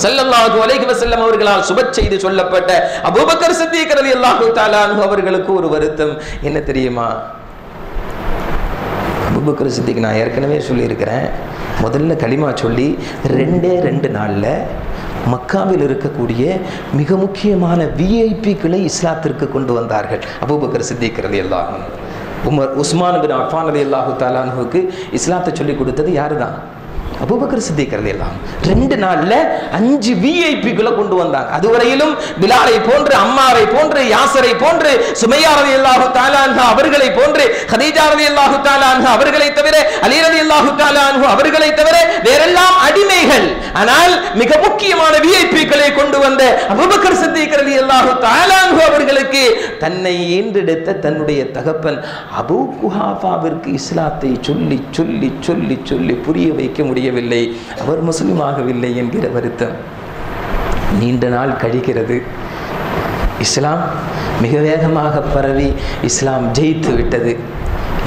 ஸல்லல்லாஹு அலைஹி வஸல்லம் அவர்களால் சுப செய்தி சொல்லப்பட்ட அபூபக்கர் சித்திக் ரலியல்லாஹு தஆலா அன்ஹு அவர்களுக்கு ஒரு வருத்தம் என்ன தெரியுமா? அபூபக்கர் சித்திக், நான் ஏற்கனவே சொல்லியிருக்கிறேன், முதல்ல கலிமா சொல்லி 2 நாளில் மக்காவில் இருக்கக்கூடிய மிக முக்கியமான விஐபிக்களை இஸ்லாத்திற்கு கொண்டு வந்தார்கள். அபூபக்கர் சித்திக் ரலியல்லாஹு அன்ஹு, உஸ்மான் பின் அஃபான் ரலியல்லாஹு தஆலா அன்ஹுவுக்கு இஸ்லாத்தை சொல்லிக் கொடுத்தது யாரு தான்? அபூபக்கர் சித்திக் ரலியல்லாஹு அன்ஹு. 2 நாள்ல 5 விஐபிக்களை கொண்டு வந்தாங்க. அதுவரையிலும் பிலாலை போன்று, அம்மாரை போன்று, யாசரை போன்று, சுமையா ரலியல்லாஹு தஆலா அன்ஹா அவர்களை போன்று, ஹதீஜா ரலியல்லாஹு தஆலா அன்ஹா அவர்களை தவிர, அலி ரலியல்லாஹு தஆலா அன்ஹு அவர்களை தவிர வேறெல்லாம் அடிமைகள். ஆனால் மிக முக்கியமான விஐபிக்களை கொண்டு வந்த அபூபக்கர் சித்திக் ரலியல்லாஹு தஆலா அன்ஹு அவர்களுக்கு தன்னை ஈன்றெடுத்த தன்னுடைய தகப்பன் அபூ குஹாஃபாவிற்கு இஸ்லாத்தை சொல்லி சொல்லி சொல்லி சொல்லி புரிய வைக்க முடியவில்லை. அவர் முஸ்லிம் ஆகவில்லை என்கிற வருத்தம் நீண்ட நாள் கழிக்கிறது. இஸ்லாம் மிக வேகமாக பரவி இஸ்லாம் ஜெயித்து விட்டது.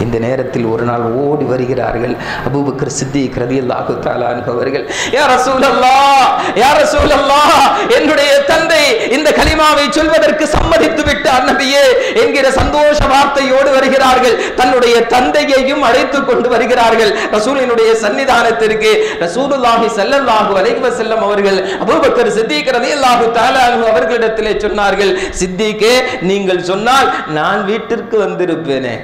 இந்த நேரத்தில் ஒரு நாள் ஓடி வருகிறார்கள் அபூபக்கர் சித்திக் ரலியல்லாஹு தஆலா அன்ஹு அவர்கள். யா ரசூலல்லாஹ், யா ரசூலல்லாஹ், என்னுடைய தந்தை இந்த கலிமாவை சொல்வதற்கு சம்மதித்து விட்டார் நபியே என்கிற சந்தோஷ வார்த்தையோடு வருகிறார்கள். தன்னுடைய தந்தையையும் அழைத்துக் கொண்டு வருகிறார்கள் ரசூலினுடைய சன்னிதானத்திற்கு. ரசூலுல்லாஹி ஸல்லல்லாஹு அலைஹி வஸல்லம் அவர்கள் அபூபக்கர் சித்திக் ரலியல்லாஹு தஆலா அன்ஹு அவர்களிடத்திலே சொன்னார்கள், சித்திகே, நீங்கள் சொன்னால் நான் வீட்டிற்கு வந்திருப்பேனே.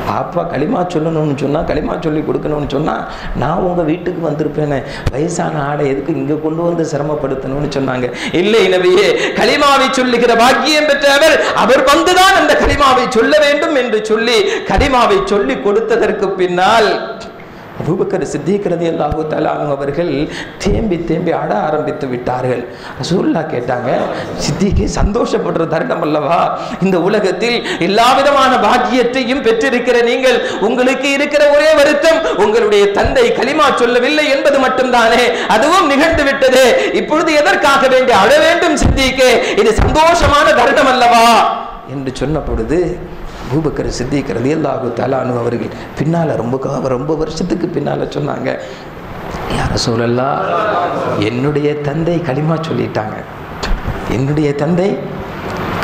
பாப்பா களிமா சொல்லணும்னு சொன்னால், களிமா சொல்லி கொடுக்கணும்னு சொன்னால் நான் உங்கள் வீட்டுக்கு வந்திருப்பேனே, வயசான ஆடை எதுக்கு இங்கே கொண்டு வந்து சிரமப்படுத்தணும்னு சொன்னாங்க. இல்லை நபியே, களிமாவை சொல்லுகிற பாக்கியம் பெற்றவர் அவர் வந்துதான் அந்த களிமாவை சொல்ல வேண்டும் என்று சொல்லி களிமாவை சொல்லி கொடுத்ததற்கு பின்னால் அபூபக்கர் சித்திக் ரலியல்லாஹு தஆலா அன்ஹு அவர்கள் தேம்பி தேம்பி அழ ஆரம்பித்து விட்டார்கள். ரசூலுல்லாஹ் கேட்டாங்க, சித்திக்கு சந்தோஷப்படுற தருணம் அல்லவா இந்த உலகத்தில் எல்லா விதமான பாக்கியத்தையும் பெற்றிருக்கிற நீங்கள், உங்களுக்கு இருக்கிற ஒரே வருத்தம் உங்களுடைய தந்தை கலிமா சொல்லவில்லை என்பது மட்டும்தானே, அதுவும் நிகழ்ந்து விட்டது, இப்பொழுது எதற்காக வேண்டி அழ வேண்டும் சித்திக்கே, இது சந்தோஷமான தருணம் அல்லவா என்று சொன்ன பொழுது அபூபக்கர் சித்திக் ரலியல்லாஹு தஆலா அன்ஹு அவர்கள் பின்னால ரொம்ப வருஷத்துக்கு பின்னால சொன்னாங்க, யா ரசூலல்லாஹ், என்னுடைய தந்தை கலிமா சொல்லிட்டாங்க, என்னுடைய தந்தை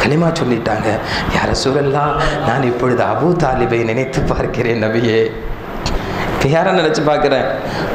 கலிமா சொல்லிட்டாங்க. யா ரசூலல்லாஹ், நான் இப்பொழுது அபூ தாலிபை நினைத்து பார்க்கிறேன் நபியே. யாரை நினைச்சு பார்க்கிறேன்?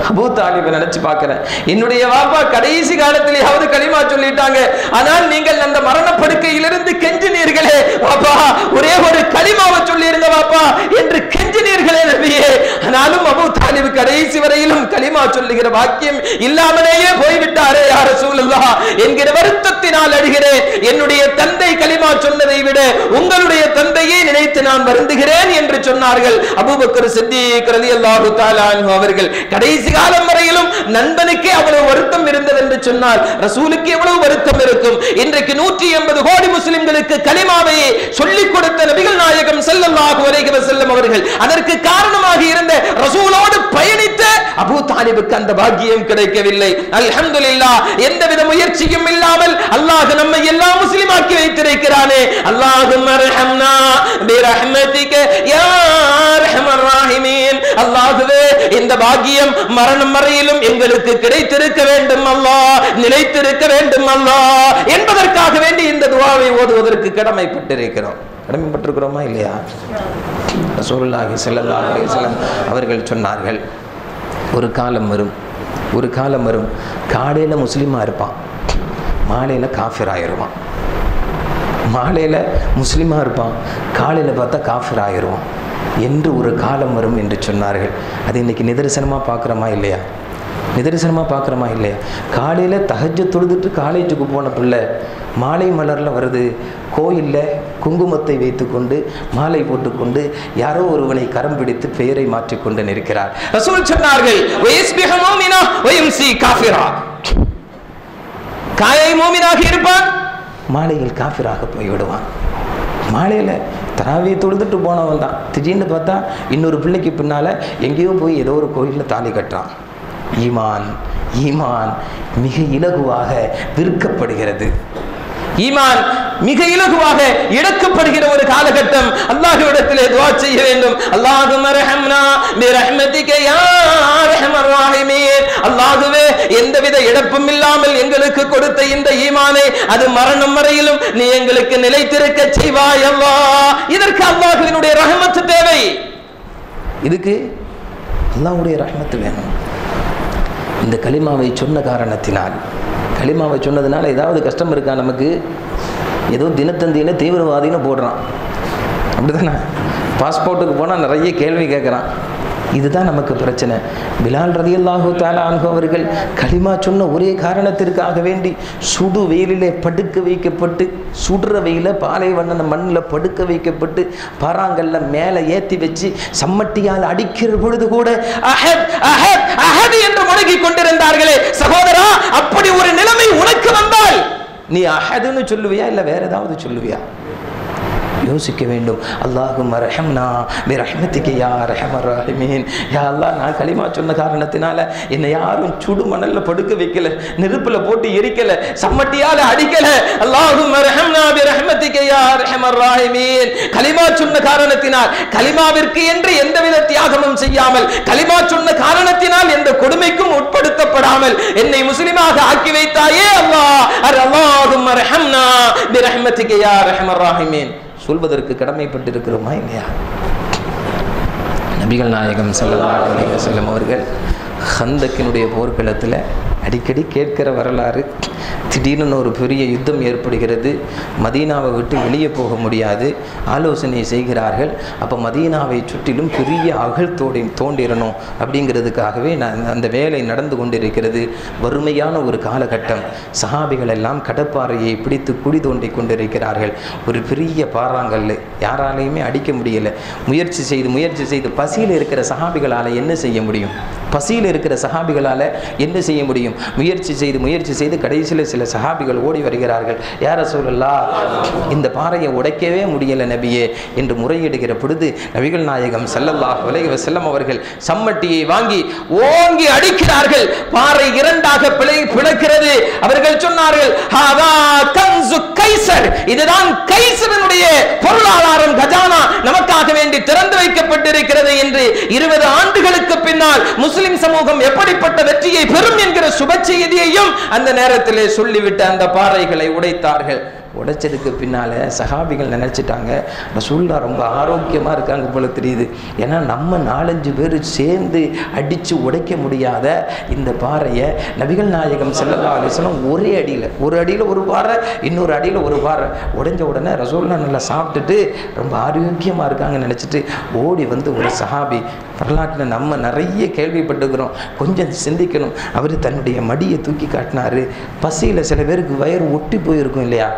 அபூ தாலிபை நினைச்சு பார்க்கிறேன். என்னுடைய வாப்பா கடைசி காலத்திலேயாவது கலிமா சொல்லிட்டாங்க, ஆனால் நீங்கள் அந்த மரணப்படுக்கையிலிருந்து கெஞ்சினீர்களே வாப்பா, ஒரே ஒரு கலிமாவை சொல்லியிருந்த வாப்பா என்று கெஞ்சினீர்களே நபியே. ஆனாலும் அபூ தாலிப் கடைசி வரையிலும் கலிமா சொல்லுகிற வாக்கியம் இல்லாமலேயே போய்விட்டாரே யா ரசூலல்லாஹ் என்கிற வருத்தத்தினால் அழுகிறேன். என்னுடைய தந்தை கலிமா சொன்னதை விட உங்களுடைய தந்தையை நினைத்து நான் வருந்துகிறேன் என்று சொன்னார்கள் அபூபக்கர் சித்திக் ரலியல்லாஹு தஆலா அன்ஹு அவர்கள். கடைசி காலம் வரையிலும் நண்பனுக்கே அவ்வளவு வருத்தம் இருந்தது என்று சொன்னால் ரசூலுக்கு எவ்வளவு வருத்தம் இருக்கும். இன்றைக்கு 180 கோடி முஸ்லிம்களுக்கு கலிமாவை சொல்லிக் கொடுத்த நபிகள் நாயகம் ஸல்லல்லாஹு அலைஹி வஸல்லம் அவர்கள், அதற்கு காரணமாக இருந்த ரசூலோடு பயணித்த அபூ தாலிபுக்கு அந்த பாக்கியம் கிடைக்கவில்லை. அல்ஹம்துலில்லாஹ், எந்தவித முயற்சியும் இல்லாமல் அல்லாஹ் நம்மை எல்லாம் முஸ்லிமாக்கி வைத்திருக்கிறானே. அல்லாஹும்ம அர்ஹம்னா பிரஹ்மதிக யா அர்ஹமர் ராஹிமீன். அல்லாஹ்வே, இந்த பாக்கியம் மரணம் வரையிலும் எங்களுக்கு கிடைத்திருக்க வேண்டும் அல்லாஹ், நிலைத்திருக்க வேண்டும் அல்லாஹ் என்பதற்காக வேண்டி இந்த துஆவை ஓதுவதற்கு கடமைப்பட்டிருக்கிறோம். கடமைப்பட்டிருக்கிறோமா இல்லையா? ரசூலுல்லாஹி ஸல்லல்லாஹு அலைஹி வஸல்லம் அவர்கள் சொன்னார்கள், ஒரு காலம் வரும் காலையில் முஸ்லீமா இருப்பான், மாலையில் காஃபிர் ஆயிடுவான். மாலையில் முஸ்லீமா இருப்பான், காலையில் பார்த்தா காஃபிர் ஆயிடுவான் என்று ஒரு காலம் வரும் என்று சொன்னார்கள். அது இன்னைக்கு நிதர்சனமாக பார்க்குறோமா இல்லையா? நிதர்சனமாக பார்க்குறோமா இல்லையா? காலையில் தஹஜ்ஜத் தொழுதுட்டு காலேஜுக்கு போன பிள்ளை மாலை மலரில் வருது, கோயிலில் குங்குமத்தை வைத்துக்கொண்டு மாலை போட்டுக்கொண்டு யாரோ ஒருவனை கரம் பிடித்து பெயரை மாற்றிக்கொண்டு நிற்கிறார். ரசூல் சொன்னார்கள், காலை மோமினாக இருப்பான், மாலையில் காஃபிராக போய்விடுவான். மாலையில் தராவியை தொழுதுட்டு போனவன் தான். திடீர்னு பார்த்தா இன்னொரு பிள்ளைக்கு பின்னால் எங்கேயோ போய் ஏதோ ஒரு கோயிலில் தாலி கட்டுறான். ஈமான் ஈமான் மிக இலகுவாக விற்கப்படுகிறது. ஈமான் மிக இலகுவாக இழக்கப்படுகிற ஒரு காலகட்டம். அல்லாஹ்விடத்திலே துஆ செய்ய வேண்டும். அல்லாஹும்ம ரஹம்னா பிரஹ்மதிக யா அர்ஹமர் ராஹிமீன். அல்லாஹ்வே, எந்தவித இழப்பும் இல்லாமல் எங்களுக்கு கொடுத்த இந்த ஈமானை அது மரணம் வரையிலும் நீ எங்களுக்கு நிலைத்திருக்க செய்வாய் அல்லாஹ். இதற்கு அல்லாஹ்வினுடைய ரஹ்மத் தேவை. இதுக்கு அல்லாஹ்வுடைய ரஹ்மத் வேணும். இந்த கலிமாவை சொன்ன காரணத்தினால், கலிமாவை சொன்னதுனால ஏதாவது கஷ்டம் இருக்கா நமக்கு? ஏதோ தினத்தந்தின்னு தீவிரவாதின்னு போடுறான், அப்படிதானே? பாஸ்போர்ட்டுக்கு போனால் நிறைய கேள்வி கேட்குறான். இதுதான் நமக்கு பிரச்சனை. பிலால் ரலியல்லாஹு தஆலா அன்ஹு அவர்கள் கலிமா சொன்ன ஒரே காரணத்திற்காக வேண்டி சுடு வெயிலிலே படுக்க வைக்கப்பட்டு, சுடுற வெயில பாலைவண்ண மண்ணில் படுக்க வைக்கப்பட்டு பாறாங்கல்ல மேலே ஏற்றி வச்சு சம்மட்டியால் அடிக்கிற பொழுது கூட அஹத் அஹத் அஹத் என்று முழங்கி கொண்டிருந்தார்களே. சகோதரா, அப்படி ஒரு நிலைமை உனக்கு வந்தால் நீ அஹதுன்னு சொல்லுவியா இல்லை வேற ஏதாவது சொல்லுவியா? யோசிக்க வேண்டும். அல்லாஹும்ம ரஹம்னா பிரஹ்மதிக யா அர்ஹமர் ராஹிமீன். யா அல்லாஹ், நான் கலிமா சொன்ன காரணத்தினால என்னை யாரும் சுடு மணல்ல படுக்க வைக்கல, நெருப்புல போட்டு எரிக்கல, சம்மட்டியால அடிக்கல. அல்லாஹும்ம ரஹம்னா பிரஹ்மதிக யா அர்ஹமர் ராஹிமீன். கலிமா சொன்ன காரணத்தினால், கலிமாவிற்கு என்று எந்தவித தியாகமும் செய்யாமல், கலிமா சொன்ன காரணத்தினால் எந்த கொடுமைக்கும் உட்படுத்தப்படாமல் என்னை முஸ்லிமாக ஆக்கி வைத்தாயே அல்லாஹ். அல்லாஹும்ம ரஹம்னா பிரஹ்மதிக யா அர்ஹமர் ராஹிமீன் சொல்வதற்கு கடமைப்பட்டிருக்கிறோமா இல்லையா? நபிகள் நாயகம் ஸல்லல்லாஹு அலைஹி வஸல்லம் அவர்கள் ஹந்தக்கினுடைய போர்க்களத்தில் அடிக்கடி கேட்கிற வரலாறு. திடீர்னு ஒரு பெரிய யுத்தம் ஏற்படுகிறது. மதீனாவை விட்டு வெளியே போக முடியாது. ஆலோசனை செய்கிறார்கள். அப்போ மதீனாவை சுற்றிலும் பெரிய தோண்டிடணும் அப்படிங்கிறதுக்காகவே அந்த வேலை நடந்து கொண்டிருக்கிறது. வறுமையான ஒரு காலகட்டம். சஹாபிகள் எல்லாம் கடப்பாறையை பிடித்து குழி தோண்டி கொண்டிருக்கிறார்கள். ஒரு பெரிய பாறாங்கல், யாராலையுமே அடிக்க முடியலை. முயற்சி செய்து பசியில் இருக்கிற சஹாபிகளால் என்ன செய்ய முடியும்? பசியில் இருக்கிற சஹாபிகளால் என்ன செய்ய முடியும்? முயற்சி செய்து கடைசியில் சில சஹாபிகள் ஓடி வருகிறார்கள். யா ரசூலல்லாஹ், இந்த பாறையை உடைக்கவே முடியலை நபியே என்று முறையிடுகிற பொழுது நபிகள் நாயகம் ஸல்லல்லாஹு அலைஹி வஸல்லம் அவர்கள் சம்மட்டியை வாங்கி ஓங்கி அடிக்கிறார்கள். பாறை இரண்டாக பிளக்கிறது. அவர்கள் சொன்னார்கள், ஹாதா கன்சு கைசர், இதுதான் கைசரனுடைய பொருளாதாரம், கஜானா நமக்காக வேண்டி திறந்து வைக்கப்பட்டிருக்கிறது என்று 20 ஆண்டுகளுக்கு பின்னால் முஸ்லிம் சமூகம் எப்படிப்பட்ட வெற்றியை பெறும் என்கிற சுப செய்தியையும் அந்த நேரத்திலே சொல்லிவிட்டு அந்த பாறைகளை உடைத்தார்கள். உடைச்சதுக்கு பின்னால் சஹாபிகள் நினச்சிட்டாங்க, ரசூலுல்லாஹ் ரொம்ப ஆரோக்கியமாக இருக்காங்க போல தெரியுது. ஏன்னா நம்ம 4-5 பேர் சேர்ந்து அடித்து உடைக்க முடியாத இந்த பாறையை நபிகள் நாயகம் ஸல்லல்லாஹு அலைஹி வஸல்லம் ஒரு அடியில் ஒரு பாறை, இன்னொரு அடியில் ஒரு பாறை உடைஞ்ச உடனே ரசூலுல்லாஹ் நல்லா சாப்பிட்டுட்டு ரொம்ப ஆரோக்கியமாக இருக்காங்கன்னு நினச்சிட்டு ஓடி வந்து ஒரு சஹாபி, வரலாற்றில் நம்ம நிறைய கேள்விப்பட்டுக்கிறோம், கொஞ்சம் சிந்திக்கணும். அவர் தன்னுடைய மடியை தூக்கி காட்டினார். பசியில் சில பேருக்கு வயிறு ஒட்டி போயிருக்கும் இல்லையா?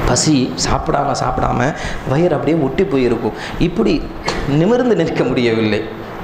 பசி சாப்பிடாம வயிறு அப்படியே ஒட்டி போயிருக்கும். இப்படி நிமிர்ந்து நிற்க முடியவில்லை,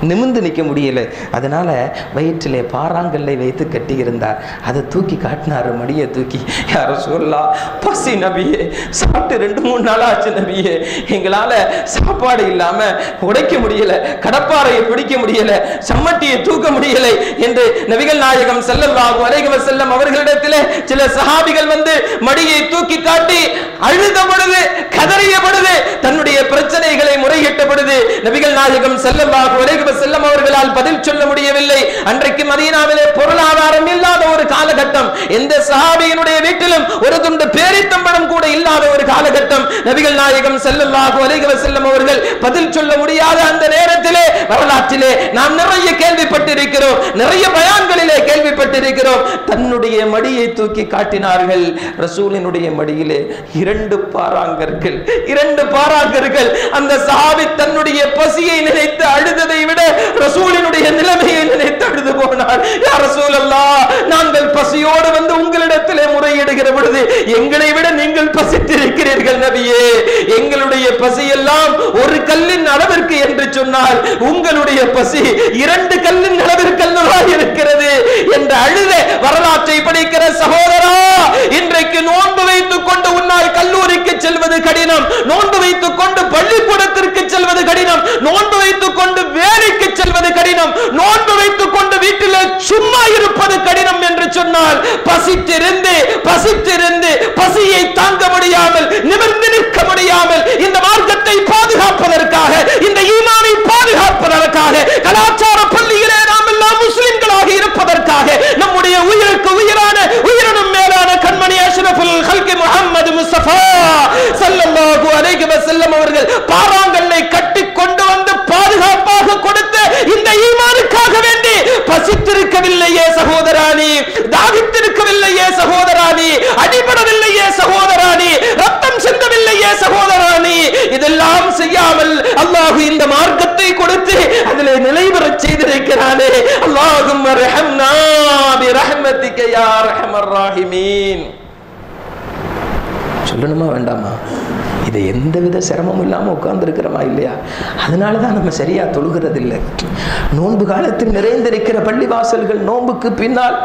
நிமிர்ந்து நிற்க முடியலை. அதனால் வயிற்றிலே பாறாங்கல்லை வைத்து கட்டி இருந்தார். அதை தூக்கி காட்டினார், மடியை தூக்கி. யா ரசூலல்லாஹ், பசி நபியே, சாப்பிட்டு 2-3 நாள் ஆச்சு நபியே, எங்களால் சாப்பாடு இல்லாமல் உடைக்க முடியலை, கடப்பாறையை பிடிக்க முடியலை, சம்மட்டியை தூக்க முடியலை என்று நபிகள் நாயகம் ஸல்லல்லாஹு அலைஹி வஸல்லம் அவர்களிடத்தில் சில சஹாபிகள் வந்து மடியை தூக்கி காட்டி அழுத பொழுது, கதறிய பொழுது, தன்னுடைய பிரச்சனைகளை முறையிட்ட பொழுது நபிகள் நாயகம் ஸல்லல்லாஹு அலைஹி வஸல்லம் அவர்களால் பதில் சொல்ல முடியவில்லை. அன்றைக்கு மதீனாவிலே பொருளாதாரம் இல்லாத ஒரு காலகட்டம். எந்த சஹாபியினுடைய வீட்டிலும் ஒரு துண்டு பேரித்தம்பழம் கூட இல்லாத ஒரு காலகட்டம். நபிகள் நாயகம் ஸல்லல்லாஹு அலைஹி வஸல்லம் அவர்கள் பதில் சொல்ல முடியாத அந்த நேரத்திலே வரலாற்றிலே நாம் நிறைய கேள்விப்பட்டிருக்கிறோம், நிறைய பயான்களிலே கேள்விப்பட்டிருக்கிறோம். தன்னுடைய மடியை தூக்கி காட்டினார்கள். ரசூலினுடைய மடியிலே 2 பாறாங்கற்கள். அந்த சஹாபி தன்னுடைய பசியை நினைத்து அழுததை விட ரசூலினுடைய நிலைமையை நினைத்து அழுது போனார். யா ரசூலல்லாஹ், நாங்கள் பசியோடு வந்து உங்களிடத்திலே முறையிடுகிற பொழுது எங்களை விட நீங்கள் பசித்திருக்கிறீர்கள் நபியே. எங்களுடைய பசி எல்லாம் ஒரு கல்லின் அளவிற்கு என்று சொன்னால் உங்களுடைய பசி 2 கல்லின் அளவிற்கு இருக்கிறது என்று அழுத வரலாற்றை படிக்கிற சகோதரா, இன்றைக்கு நோன்பு வைத்துக் கொண்டு உன்னால் கல்லூரிக்கு செல்வது கடினம், நோன்பு வைத்துக் கொண்டு பள்ளிக்கூடத்திற்கு செல்வது கடினம், நோன்பு வைத்துக் கொண்டு வேலைக்கு செல்வது கடினம், நோன்பு வைத்துக் கொண்டு வீட்டில் சும்மா இருப்பது கடினம் என்று சொன்னால், பசித்திருந்து பசியை தாங்க முடியாமல், நிமிர்ந்து நிற்க முடியாமல், இந்த மார்க்கத்தை பாதுகாப்பதற்காக, இந்த ஈமானை பாதுகாப்பதற்காக, கலாச்சார பள்ளியிலே நாம் எல்லாம் முஸ்லிம்களாக இருப்பதற்காக, நம்முடைய உயிருக்கு உயிரான உயிரினும் மேலான கண்மணி அஷ்ரஃபுல் ஹல்கி முஹம்மது முஸ்தபா ஸல்லல்லாஹு அலைஹி வஸல்லம் அவர்கள் பாறாங்கல்லை கட்டி கொண்டு வந்து பாதுகாப்பாக கொடுத்த இந்த ஈமானுக்காக வேண்டி பசித்திருக்கவில்லையே சகோதரானி, தாகித்திருக்கவில்லையே சகோதரானி, அடிபடவில்லையே சகோதரானி, ரத்தம் சிந்தவில்லையே சகோதரானி, இதெல்லாம் செய்யாமல் அல்லாஹ் இந்த மார்க்கத்தை கொடுத்து அதிலே நிலைபெறச் செய்திருக்கிறானே. அல்லாஹும்ம ரஹம்னா பிரஹ்மதிக யா அர்ஹமர் ராஹிமீன். சொல்லணுமா வேண்டாமா? இது எந்தவித சிரமமும் இல்லாமல் உட்கார்ந்துருக்கிறோமா இல்லையா? அதனால தான் நம்ம சரியா தொழுகிறது இல்லை. நோன்பு காலத்தில் நிறைந்திருக்கிற பள்ளிவாசல்கள் நோன்புக்கு பின்னால்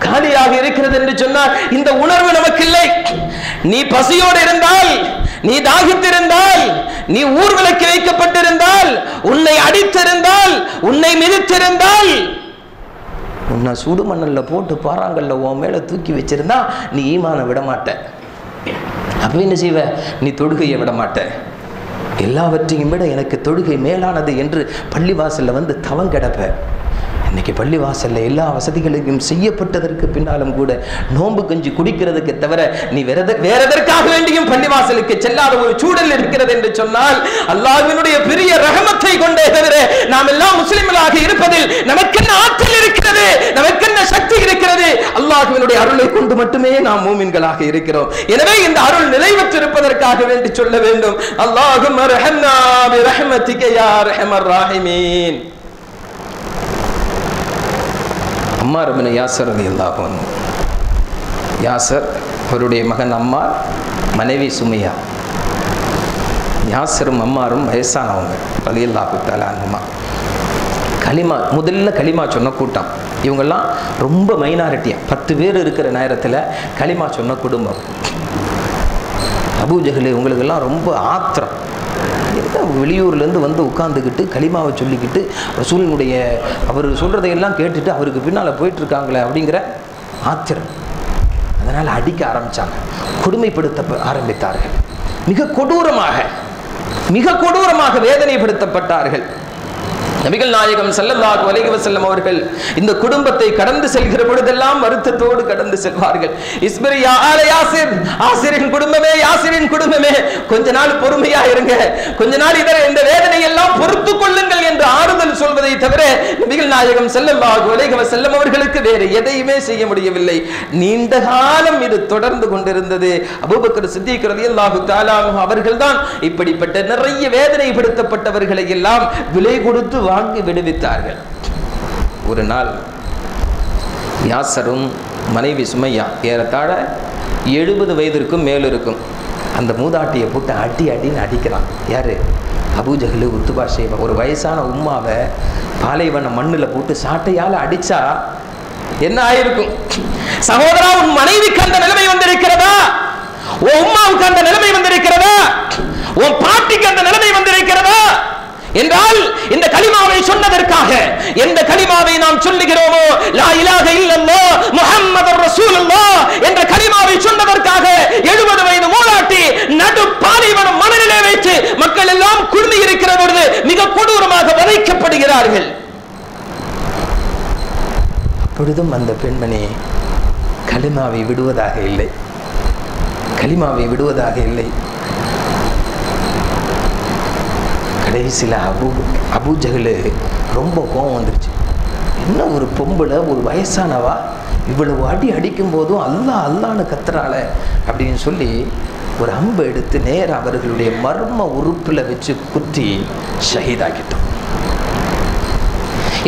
காலியாக இருக்கிறது என்று சொன்னால் இந்த உணர்வு நமக்கு இல்லை. நீ பசியோடு இருந்தால், நீ தாகித்திருந்தால், நீ ஊர்வலக்கு வைக்கப்பட்டிருந்தால், உன்னை அடித்திருந்தால், உன்னை மிதித்திருந்தால், உன்னை சுடு மண்ணல்ல போட்டு பாறாங்கல்ல உன் மேல தூக்கி வச்சிருந்தா நீ ஈமான விட மாட்ட. அப்ப என்ன செய்வ? நீ தொழுகையை விட மாட்ட. எல்லாவற்றையும் விட எனக்கு தொழுகை மேலானது என்று பள்ளிவாசல்ல வந்து தவம் கிடப்ப. இன்னைக்கு பள்ளிவாசல்ல எல்லா வசதிகளையும் செய்யப்பட்டதற்கு பின்னாலும் கூட நோன்பு கஞ்சி குடிக்கிறதுக்கு தவிர நீ வேற எதற்காக வேண்டியும் பள்ளிவாசலுக்கு செல்லாத ஒரு சூழல் இருக்கிறது என்று சொன்னால், அல்லாஹ்வினுடைய பெரிய ரஹமத்தை கொண்டே தவிர நாம் எல்லாம் முஸ்லிம்களாக இருப்பதில் நமக்கென்ன ஆற்றல் இருக்கிறது, நமக்கென்ன சக்தி இருக்கிறது? அல்லாஹ்வினுடைய அருளை கொண்டு மட்டுமே நாம் மூமின்களாக இருக்கிறோம். எனவே இந்த அருள் நிறைவேற்றிருப்பதற்காக வேண்டி சொல்ல வேண்டும், அல்லாஹும்ம ரஹம்னா பிரஹ்மதிக யா அர்ஹமர் ராஹிமீன். அம்மார் இப்னு யாஸர் ரலியல்லாஹு அன்ஹு, யாஸர் அவருடைய மகன் அம்மார், மனைவி சுமையா. யாஸரும் அம்மாரும் வயசானவங்க ரலியல்லாஹு தஆலா அன்ஹுமா. முதல்ல களிமா சொன்ன கூட்டம் இவங்கெல்லாம் ரொம்ப மைனாரிட்டியா 10 பேர் இருக்கிற நேரத்தில் களிமா சொன்ன குடும்பம். அபூஜஹல் இவங்களுக்கெல்லாம் ரொம்ப ஆத்திரம். வெளியூர்லேருந்து வந்து உட்காந்துக்கிட்டு களிமாவை சொல்லிக்கிட்டு ரசூலினுடைய அவர் சொல்கிறதையெல்லாம் கேட்டுட்டு அவருக்கு பின்னால் போயிட்டுருக்காங்களே அப்படிங்கிற ஆத்திரம். அதனால் அடிக்க ஆரம்பித்தாங்க, கொடுமைப்படுத்த ஆரம்பித்தார்கள். மிக கொடூரமாக வேதனைப்படுத்தப்பட்டார்கள். நபிகள் நாயகம் ஸல்லல்லாஹு அலைஹி வஸல்லம் அவர்கள் இந்த குடும்பத்தை கடந்து செல்கிற பொழுதெல்லாம் வருத்தத்தோடு கடந்து செல்வார்கள். இஸ்பிர் யா ஆல யாசிர், ஆசிரின் குடும்பமே, யாசிரின் குடும்பமே, கொஞ்ச நாள் பொறுமையா இருங்க, கொஞ்ச நாள் இந்த வேதனை எல்லாம் பொறுத்து கொள்ளுங்கள் என்று ஆறுதல் சொல்வதை தவிர நபிகள் நாயகம் ஸல்லல்லாஹு அலைஹி வஸல்லம் அவர்களுக்கு வேறு எதையுமே செய்ய முடியவில்லை. நீண்ட காலம் இது தொடர்ந்து கொண்டிருந்தது. அபூபக்கர் சித்திக் ரலியல்லாஹு தஆலா அன்ஹு அவர்கள்தான் இப்படிப்பட்ட நிறைய வேதனைப்படுத்தப்பட்டவர்களை எல்லாம் விலை கொடுத்து வாங்கி விடுவித்தார்கள். ஒரு நாள் யாசரும் மனைவி சுமையா ஏறத்தாழ 70 வயதிற்கும் மேல் இருக்கும் அந்த மூதாட்டியை போட்டு அடின்னு அடிக்கிறான். யாரு? அபூஜஹல், உத்துபா ஷைபா. ஒரு வயசான உம்மாவை பாலைவன மண்ணில் போட்டு சாட்டையால் அடிச்சா என்ன ஆயிருக்கும்? சகோதரா, உன் மனைவிக்கு அந்த நிலைமை வந்திருக்கிறதா? உன் உம்மாவுக்கு அந்த நிலைமை வந்திருக்கிறதா? உன் பாட்டிக்கு அந்த நிலைமை வந்திருக்கிறதா என்றால் இந்த கலிமாவை சொன்னதற்காக, எந்த கலிமாவை நாம் சொல்லுகிறோமோ, லா இலாஹ இல்லல்லாஹ் முஹம்மதுர் ரசூலுல்லாஹ் என்ற கலிமாவை சொன்னதற்காக 70 வயது மூதாட்டி நடு பாலைவனம் மணலிலே வைத்து மக்கள் எல்லாம் குழுமி இருக்கிற பொழுது மிக கொடூரமாக வதைக்கப்படுகிறார்கள். அப்பொழுதும் அந்த பெண்மணி கலிமாவை விடுவதாக இல்லை. கடைசியில் அபூஜஹல் ரொம்ப கோபம் வந்துருச்சு. என்ன ஒரு பொம்பளை, ஒரு வயசானவா இவ்வளவு அடிக்கும் போதும் அல்லாஹ் அல்லான்னு கத்துறாள அப்படின்னு சொல்லி ஒரு அம்பை எடுத்து நேர அவர்களுடைய மர்ம உறுப்புல வச்சு குத்தி ஷஹீதாக்கிட்டோம்.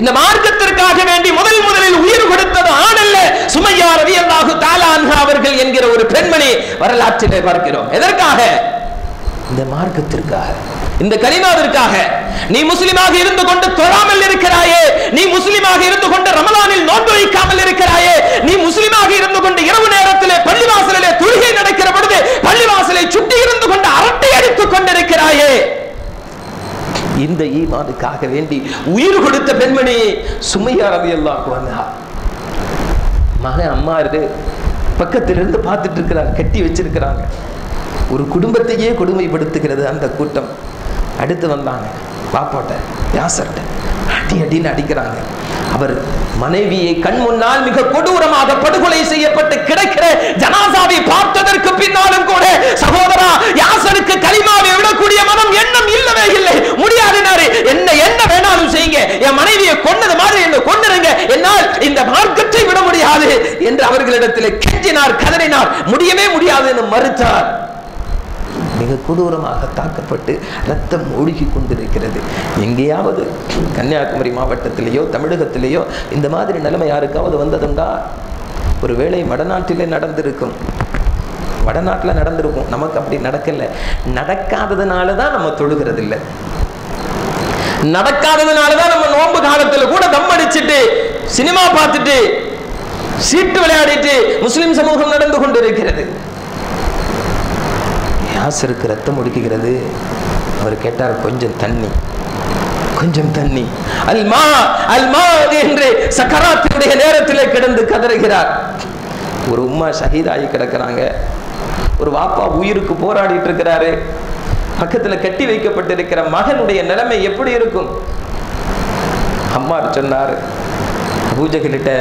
இந்த மார்க்கத்திற்காக வேண்டி முதலில் உயிர் கொடுத்தது ஆணல்ல, சுமையா ரலியல்லாஹு தஆலா அன்ஹா அவர்கள் என்கிற ஒரு பெண்மணி வரலாற்றிலே பார்க்கிறோம். எதற்காக? இந்த மார்க்கத்திற்காக, இந்த கலிமாவிற்காக. நீ முஸ்லிமாக இருந்து கொண்டு தொழாமல் இருக்கிறாயே, நீ முஸ்லிமாக இருந்து கொண்டு ரமலானில் நோன்பு வைக்காமல் இருக்கிறாயே, நீ முஸ்லிமாக இருந்து கொண்டு இரவு நேரத்திலே பள்ளிவாசலிலே தொழுகை நடக்கிற பொழுது பள்ளிவாசலை சுற்றி இருந்து கொண்டு அரட்டை அடித்துக் கொண்டிருக்கிறாயே, அந்த ஈமானுக்காக வேண்டி உயிர் கொடுத்த பெண்மணி சுமையா ரலியல்லாஹு அன்ஹா. மகன் அம்மாரு பக்கத்திலிருந்து பார்த்துட்டு இருக்கிறார், கட்டி வச்சிருக்கிறாங்க. ஒரு குடும்பத்தையே கொடுமைப்படுத்துகிறது அந்த கூட்டம். அடுத்து வந்தாங்க பாப்பாட்ட, யாசர்ட்ட அடி அடின்னு அடிக்கிறாங்க. அவர் மனைவியை கண் முன்னால் மிக கொடூரமாக படுகொலை செய்யப்பட்டு கிடக்கிற ஜனாசாவை பார்த்ததற்கு பின்னாலும் கூட சகோதரா யாசருக்கு கலிமாவை விடக்கூடிய மனம் எண்ணம் இல்லவே இல்லை. முடியாதுனாரு, என்ன வேணாலும் செய்யுங்க, என் மனைவியை கொன்னது மாதிரி என்ன கொன்னுருங்க, என்னால் இந்த மார்க்கத்தை விட முடியாது என்று அவர்களிடத்தில் கெஞ்சினார், கதறினார். முடியவே முடியாது என்று மறுத்தார். மிக கொடூரமாக தாக்கப்பட்டு ரத்தம் ஒழுகி கொண்டிருக்கிறது. எங்கேயாவது கன்னியாகுமரி மாவட்டத்திலேயோ தமிழகத்திலேயோ இந்த மாதிரி நிலைமை யாருக்காவது வந்ததுண்டா? ஒரு வேளை வடநாட்டிலே நடந்திருக்கும், வடநாட்டில் நடந்திருக்கும். நமக்கு அப்படி நடக்கல. நடக்காததுனால தான் நம்ம தொழுகிறது இல்லை. நடக்காததுனால தான் நம்ம நோன்பு காலத்தில் கூட தம் அடிச்சுட்டு சினிமா பார்த்துட்டு சீட்டு விளையாடிட்டு முஸ்லிம் சமூகம் நடந்து கொண்டிருக்கிறது. யாசருக்கு ரத்தம் ஒடுக்குகிறது. அவர் கேட்டார், கொஞ்சம் தண்ணி, கொஞ்சம் தண்ணி. அல்மா அல்மா என்று சக்கராத்தினுடைய நேரத்தில் கிடந்து கதறுகிறார். ஒரு உம்மா ஷஹீதாகி கிடக்கிறாங்க. ஒரு வாப்பா உயிருக்கு போராடிட்டு இருக்கிறாரு. பக்கத்தில் கட்டி வைக்கப்பட்டிருக்கிற மகனுடைய நிலைமை எப்படி இருக்கும்? அம்மா சொன்னார், பூஜைகிட்ட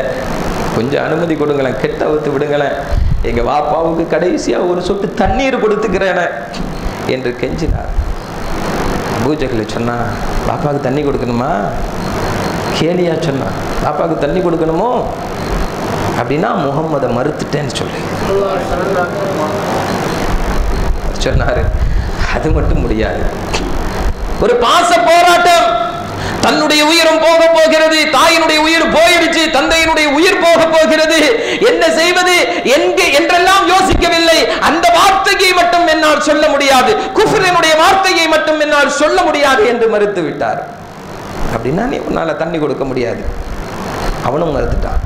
கொஞ்சம் அனுமதி கொடுங்களேன், கெட்ட அவுத்து விடுங்களேன், எங்க வாப்பாவுக்கு கடைசியா ஒரு சொட்டு தண்ணீர் கொடுத்துக்கிறேன் என்று கெஞ்சினார். பூஜைகளை சொன்னா, பாப்பாவுக்கு தண்ணி கொடுக்கணுமா? கேலியா சொன்னா, பாப்பாவுக்கு தண்ணி கொடுக்கணுமோ அப்படின்னா முகம்மதை மறுத்துட்டேன்னு சொல்லி சொன்னாரு. அது மட்டும் முடியாது. ஒரு பாச போராட்டம். தன்னுடைய உயிரும் போக போகிறது, தாயினுடைய உயிர் போயிடுச்சு, தந்தையினுடைய உயிர் போக போகிறது, என்ன செய்வது என்றெல்லாம் யோசிக்கவில்லை. அந்த வார்த்தையை மட்டும் என்னால் சொல்ல முடியாது, குஃப்ரினுடைய வார்த்தையை மட்டும் என்னால் சொல்ல முடியாது என்று மறுத்து விட்டார். அப்படின்னா நீ உன்னால தண்ணி கொடுக்க முடியாது. அவனும் மறுத்துட்டான்.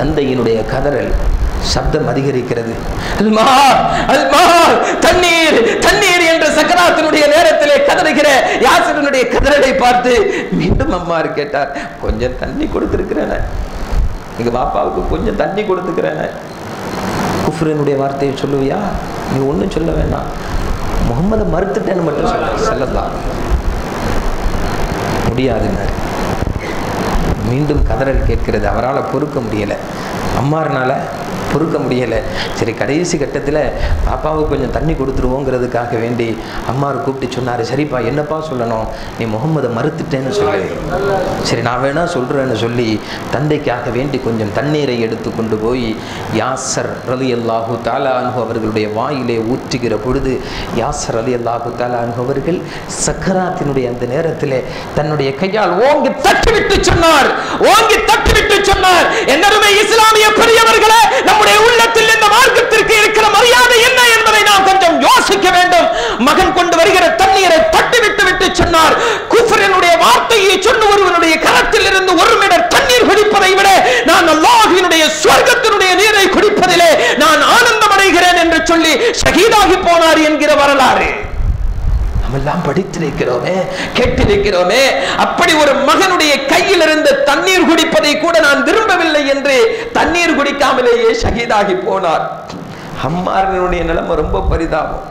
தந்தையினுடைய கதறல் சப்தம் அதிகரிக்கிறது. அல்மா அல்மா, தண்ணீர் தண்ணீர் என்ற சக்கராத்தினுடைய நேரத்திலே கதறுகிற யாசருடைய கதறலை பார்த்து மீண்டும் அம்மா கேட்டார், கொஞ்சம் தண்ணி கொடுத்திருக்கிறேன், எங்க பாப்பாவுக்கு கொஞ்சம் தண்ணி கொடுத்துக்கிறேன், குஃப்ரினுடைய வார்த்தையை சொல்லுவியா? நீ ஒன்றும் சொல்ல வேண்டாம், முகம்மதை மறுத்துட்டேன்னு மட்டும் சொல்லலாம். முடியாதுன்னாரு. மீண்டும் கதறல் கேட்கிறது. அவரால் பொறுக்க முடியலை, அம்மாறனால பொறுக்க முடியலை. சரி, கடைசி கட்டத்தில் பாப்பாவுக்கு கொஞ்சம் தண்ணி கொடுத்துருவோங்கிறதுக்காக வேண்டி அம்மாவை கூப்பிட்டு சொன்னார், சரிப்பா என்னப்பா சொல்லணும், நீ முகம்மதை மறுத்துட்டேன்னு சொல்லு. சரி நான் வேணா சொல்கிறேன்னு சொல்லி தந்தைக்காக வேண்டி கொஞ்சம் தண்ணீரை எடுத்து கொண்டு போய் யாசர் ரலியல்லாஹு தஆலா அன்ஹு அவர்களுடைய வாயிலே ஊற்றுகிற பொழுது யாசர் ரலியல்லாஹு தஆலா அன்ஹு அவர்கள் சக்கராத்தினுடைய அந்த நேரத்தில் தன்னுடைய கையால் ஓங்கி தட்டிவிட்டு சொன்னார், ஓங்கி தட்டிவிட்டு சொன்னார், என்னருமை இஸ்லாமிய பெரியவர்களே, நம்முடைய உள்ளத்தில் இந்த மார்க்கத்திற்கு இருக்கிற மரியாதை என்ன என்பதை நாம் கொஞ்சம் யோசிக்க வேண்டும். மகன் கொண்டு வருகிற தண்ணீரை தட்டிவிட்டு விட்டு சொன்னார், குஃப்ரினுடைய வார்த்தையை சொன்ன ஒருவனுடைய கரத்தில் இருந்து ஒரு மிடர் தண்ணீர் குடிப்பதை விட நான் அல்லாஹ்வினுடைய சுவர்க்கத்தினுடைய நீரை குடிப்பதிலே நான் ஆனந்தம் அடைகிறேன் என்று சொல்லி ஷஹீதாகி போனார் என்கிற வரலாறு நாமெல்லாம் படித்திருக்கிறோமே, கேட்டிருக்கிறோமே. அப்படி ஒரு மகனுடைய கையில் இருந்து தண்ணீர் குடிப்பதை கூட நான் விரும்பவில்லை என்று தண்ணீர் குடிக்காமலேயே ஷஹீதாகி போனார். அம்மாரினுடைய நிலைமை ரொம்ப பரிதாபம்.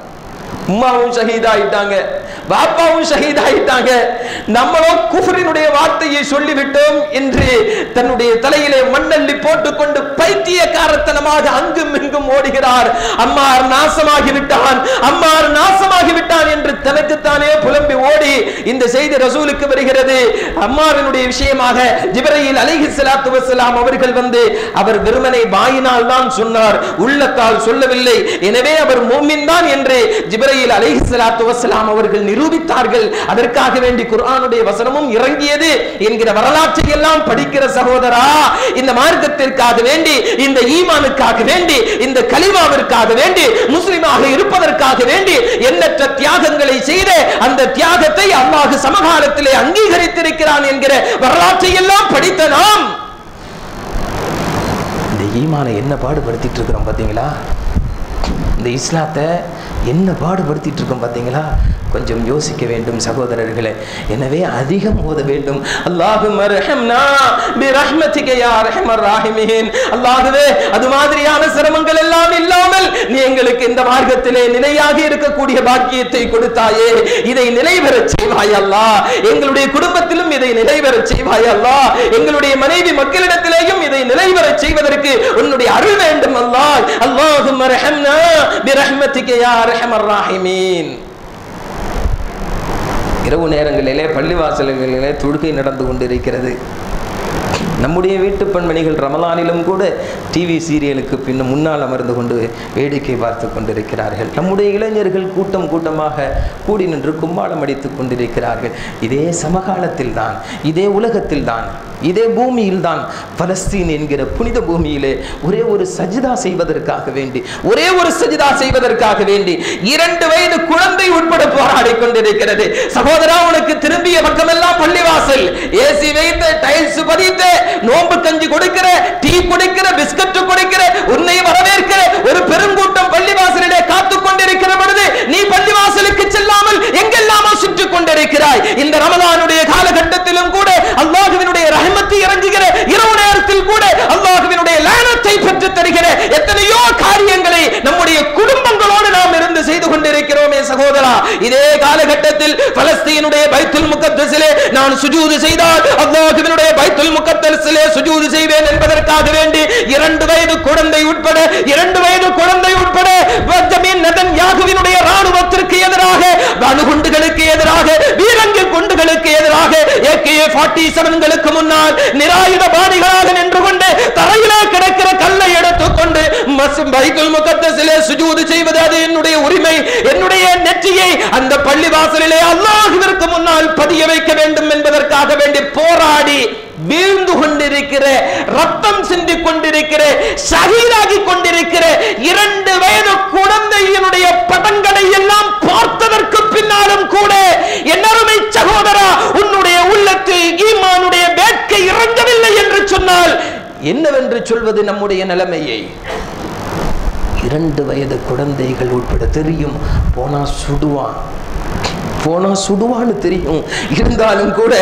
உம்மாவும் ஷஹீதாயிட்டாங்க, பாப்பாவும் ஷஹீதாயிட்டாங்க. நம்மளோ குஃப்ரினுடைய வார்த்தையை சொல்லிவிட்டோம் என்று தன்னுடைய தலையிலே மண்ணள்ளி போட்டுக்கொண்டு பைத்தியக்காரத்தனமாக அங்கும் இங்கும் ஓடுகிறார். அம்மார் நாசமாகி விட்டான், அம்மார் நாசமாகி விட்டான் என்று தனக்குத்தானே புலம்பி ஓடி இந்த செய்தி ரசூலுக்கு வருகிறது. அம்மாரினுடைய விஷயமாக ஜிப்ரீல் அலைஹிஸ்ஸலாத்து வஸ்ஸலாம் அவர்கள் வந்து அவர் வெறுமனை வாயினால் தான் சொன்னார், உள்ளத்தால் சொல்லவில்லை. எனவே அவர் மூமின் தான் என்று ஜிப்ரீல் அலைஹிஸ்ஸலாத்து வஸ்ஸலாம் அவர்கள் நிரூபித்தார்கள். அதற்காக வேண்டி குர்ஆனுடைய வசனமும் இறங்கியது என்கிற வரலாற்றை எல்லாம் படிக்கிற சகோதரா, இந்த மார்க்கத்திற்காக வேண்டி, இந்த ஈமானுக்காக வேண்டி, இந்த கலிமாவிற்காக வேண்டி, முஸ்லிமாக இருப்பதற்காக வேண்டி எண்ணற்ற தியாகங்களை செய்த அந்த தியாகத்தை அல்லாஹ் சமகாலத்திலே அங்கீகரித்திருக்கிறான் என்கிற வரலாற்றை எல்லாம் படித்த நாம் இந்த ஈமானை என்ன பாடுபடுத்திட்டு இருக்கிறோம் பாத்தீங்களா? இந்த இஸ்லாத்தை என்ன பாடுபடுத்திட்டு இருக்கோம் பாத்தீங்களா? கொஞ்சம் யோசிக்க வேண்டும் சகோதரர்களே. எனவே அதிகம் ஓத வேண்டும். அல்லாஹும்ம ரஹம்னா பிரஹ்மதிக யா அர்ஹமர் ராஹிமீன். அல்லாஹ்வே அது மாதிரியான சிரமங்கள் எல்லாம் இல்லாமல் நீ எங்களுக்கு இந்த மார்க்கத்திலே நிலையாக இருக்கக்கூடிய பாக்கியத்தை கொடுத்தாயே, இதை நிலைபெறச் செய்வாய் அல்லாஹ். எங்களுடைய குடும்பத்திலும் இதை நிலைபெறச் செய்வாய் அல்லாஹ். எங்களுடைய மனைவி மக்களிடத்திலேயும் இதை நிலைபெறச் செய்வதற்கு உன்னுடைய அருள் வேண்டும் அல்லாஹ். அல்லாஹும்ம ரஹம்னா பிரஹ்மதிக யா அர்ஹமர் ராஹிமீன். இரவு நேரங்களிலே பள்ளிவாசல்களிலே தொழுகை நடந்து கொண்டிருக்கிறது. நம்முடைய வீட்டு பெண்மணிகள் ரமலானிலும் கூட டிவி சீரியலுக்கு முன்னால் அமர்ந்து கொண்டு வேடிக்கை பார்த்து கொண்டிருக்கிறார்கள். நம்முடைய இளைஞர்கள் கூட்டம் கூட்டமாக கூடி நின்று கும்மாளம் அடித்துக் கொண்டிருக்கிறார்கள். இதே சமகாலத்தில் தான், இதே உலகத்தில் தான், இதே பூமியில் தான், பலஸ்தீன் என்கிற புனித பூமியிலே ஒரே ஒரு சஜிதா செய்வதற்காக வேண்டி 2 வயது குழந்தை உட்பட போராடி கொண்டிருக்கிறது. சகோதரா, உனக்கு திரும்பிய பக்கமெல்லாம் பள்ளிவாசல், ஏசி வைத்து டைல்ஸ் பதித்து நோம்பு கஞ்சி கொடுக்கிற, டீ கொடுக்கிற, பிஸ்கட் கொடுக்கிற, உன்னை வரவேற்கிற ஒரு பெருங்கூட்டம் பள்ளிவாசலிலே காத்துக் கொண்டிருக்கிற பொழுது நீ பள்ளிவாசலுக்கு செல்லாமல் எங்கெல்லாமோ சுற்றிக் கொண்டிருக்கிறாய். இந்த ரமலானுடைய காலகட்டத்திலும் கூட அல்லாஹ்வினுடைய ரஹ்மத்தை இறங்குகிற இரவு நேரத்தில் கூட அல்லாஹ்வினுடைய லானத்தை பெற்று தருகிற எத்தனையோ காரியங்களை நம்முடைய குடும்பங்களோடு நாம் இருந்து செய்து கொண்டிருக்கிறோமே சகோதரா. இதே காலகட்டத்தில் பலஸ்தீனுடைய பைத்துல் முகத்தஸிலே நான் சுஜூது செய்தால் அல்லாஹ்வினுடைய பைத்துல் முகத்தஸிலே சுஜூது செய்வேன் என்பதற்காக வேண்டி 2 வயது குழந்தை உட்பட பெஞ்சமின் நெதன்யாகுவினுடைய ராணுவத்திற்கு எதிராக, அணுகுண்டுகளுக்கு எதிராக, பீரங்கி குண்டுகளுக்கு எதிராக, AK-47களுக்கு முன்னால் நிராயுதபாணிகளாக நின்று கொண்டு தரையிலே கிடக்கிற கல்லை எடுத்துக்கொண்டு பைத்துல் முகத்தஸிலே சுஜூது செய்வது அது என்னுடைய உரிமை. என்னுடைய நெற்றியை அந்த பள்ளிவாசலிலே அல்லாஹ்விற்கு முன்னால் பதிய வைக்க வேண்டும் என்பதற்காக வேண்டி போராடி வீழ்ந்து கொண்டிருக்கிற, ரத்தம் சிந்திக் கொண்டிருக்கிற, ஷஹீதாகி கொண்டிருக்கிற 2 வயது குழந்தையினுடைய படங்களை எல்லாம் பார்த்ததற்கு பின்னாலும் கூட என்னருமை சகோதரா, உன்னுடைய உள்ளத்தில் ஈமானுடைய வேட்கை இறங்கவில்லை என்று சொன்னால் என்னவென்று சொல்வது நம்முடைய நிலைமையை? 2 வயது குழந்தைகள் உட்பட தெரியும், போனா சுடுவான்னு தெரியும். இருந்தாலும் கூட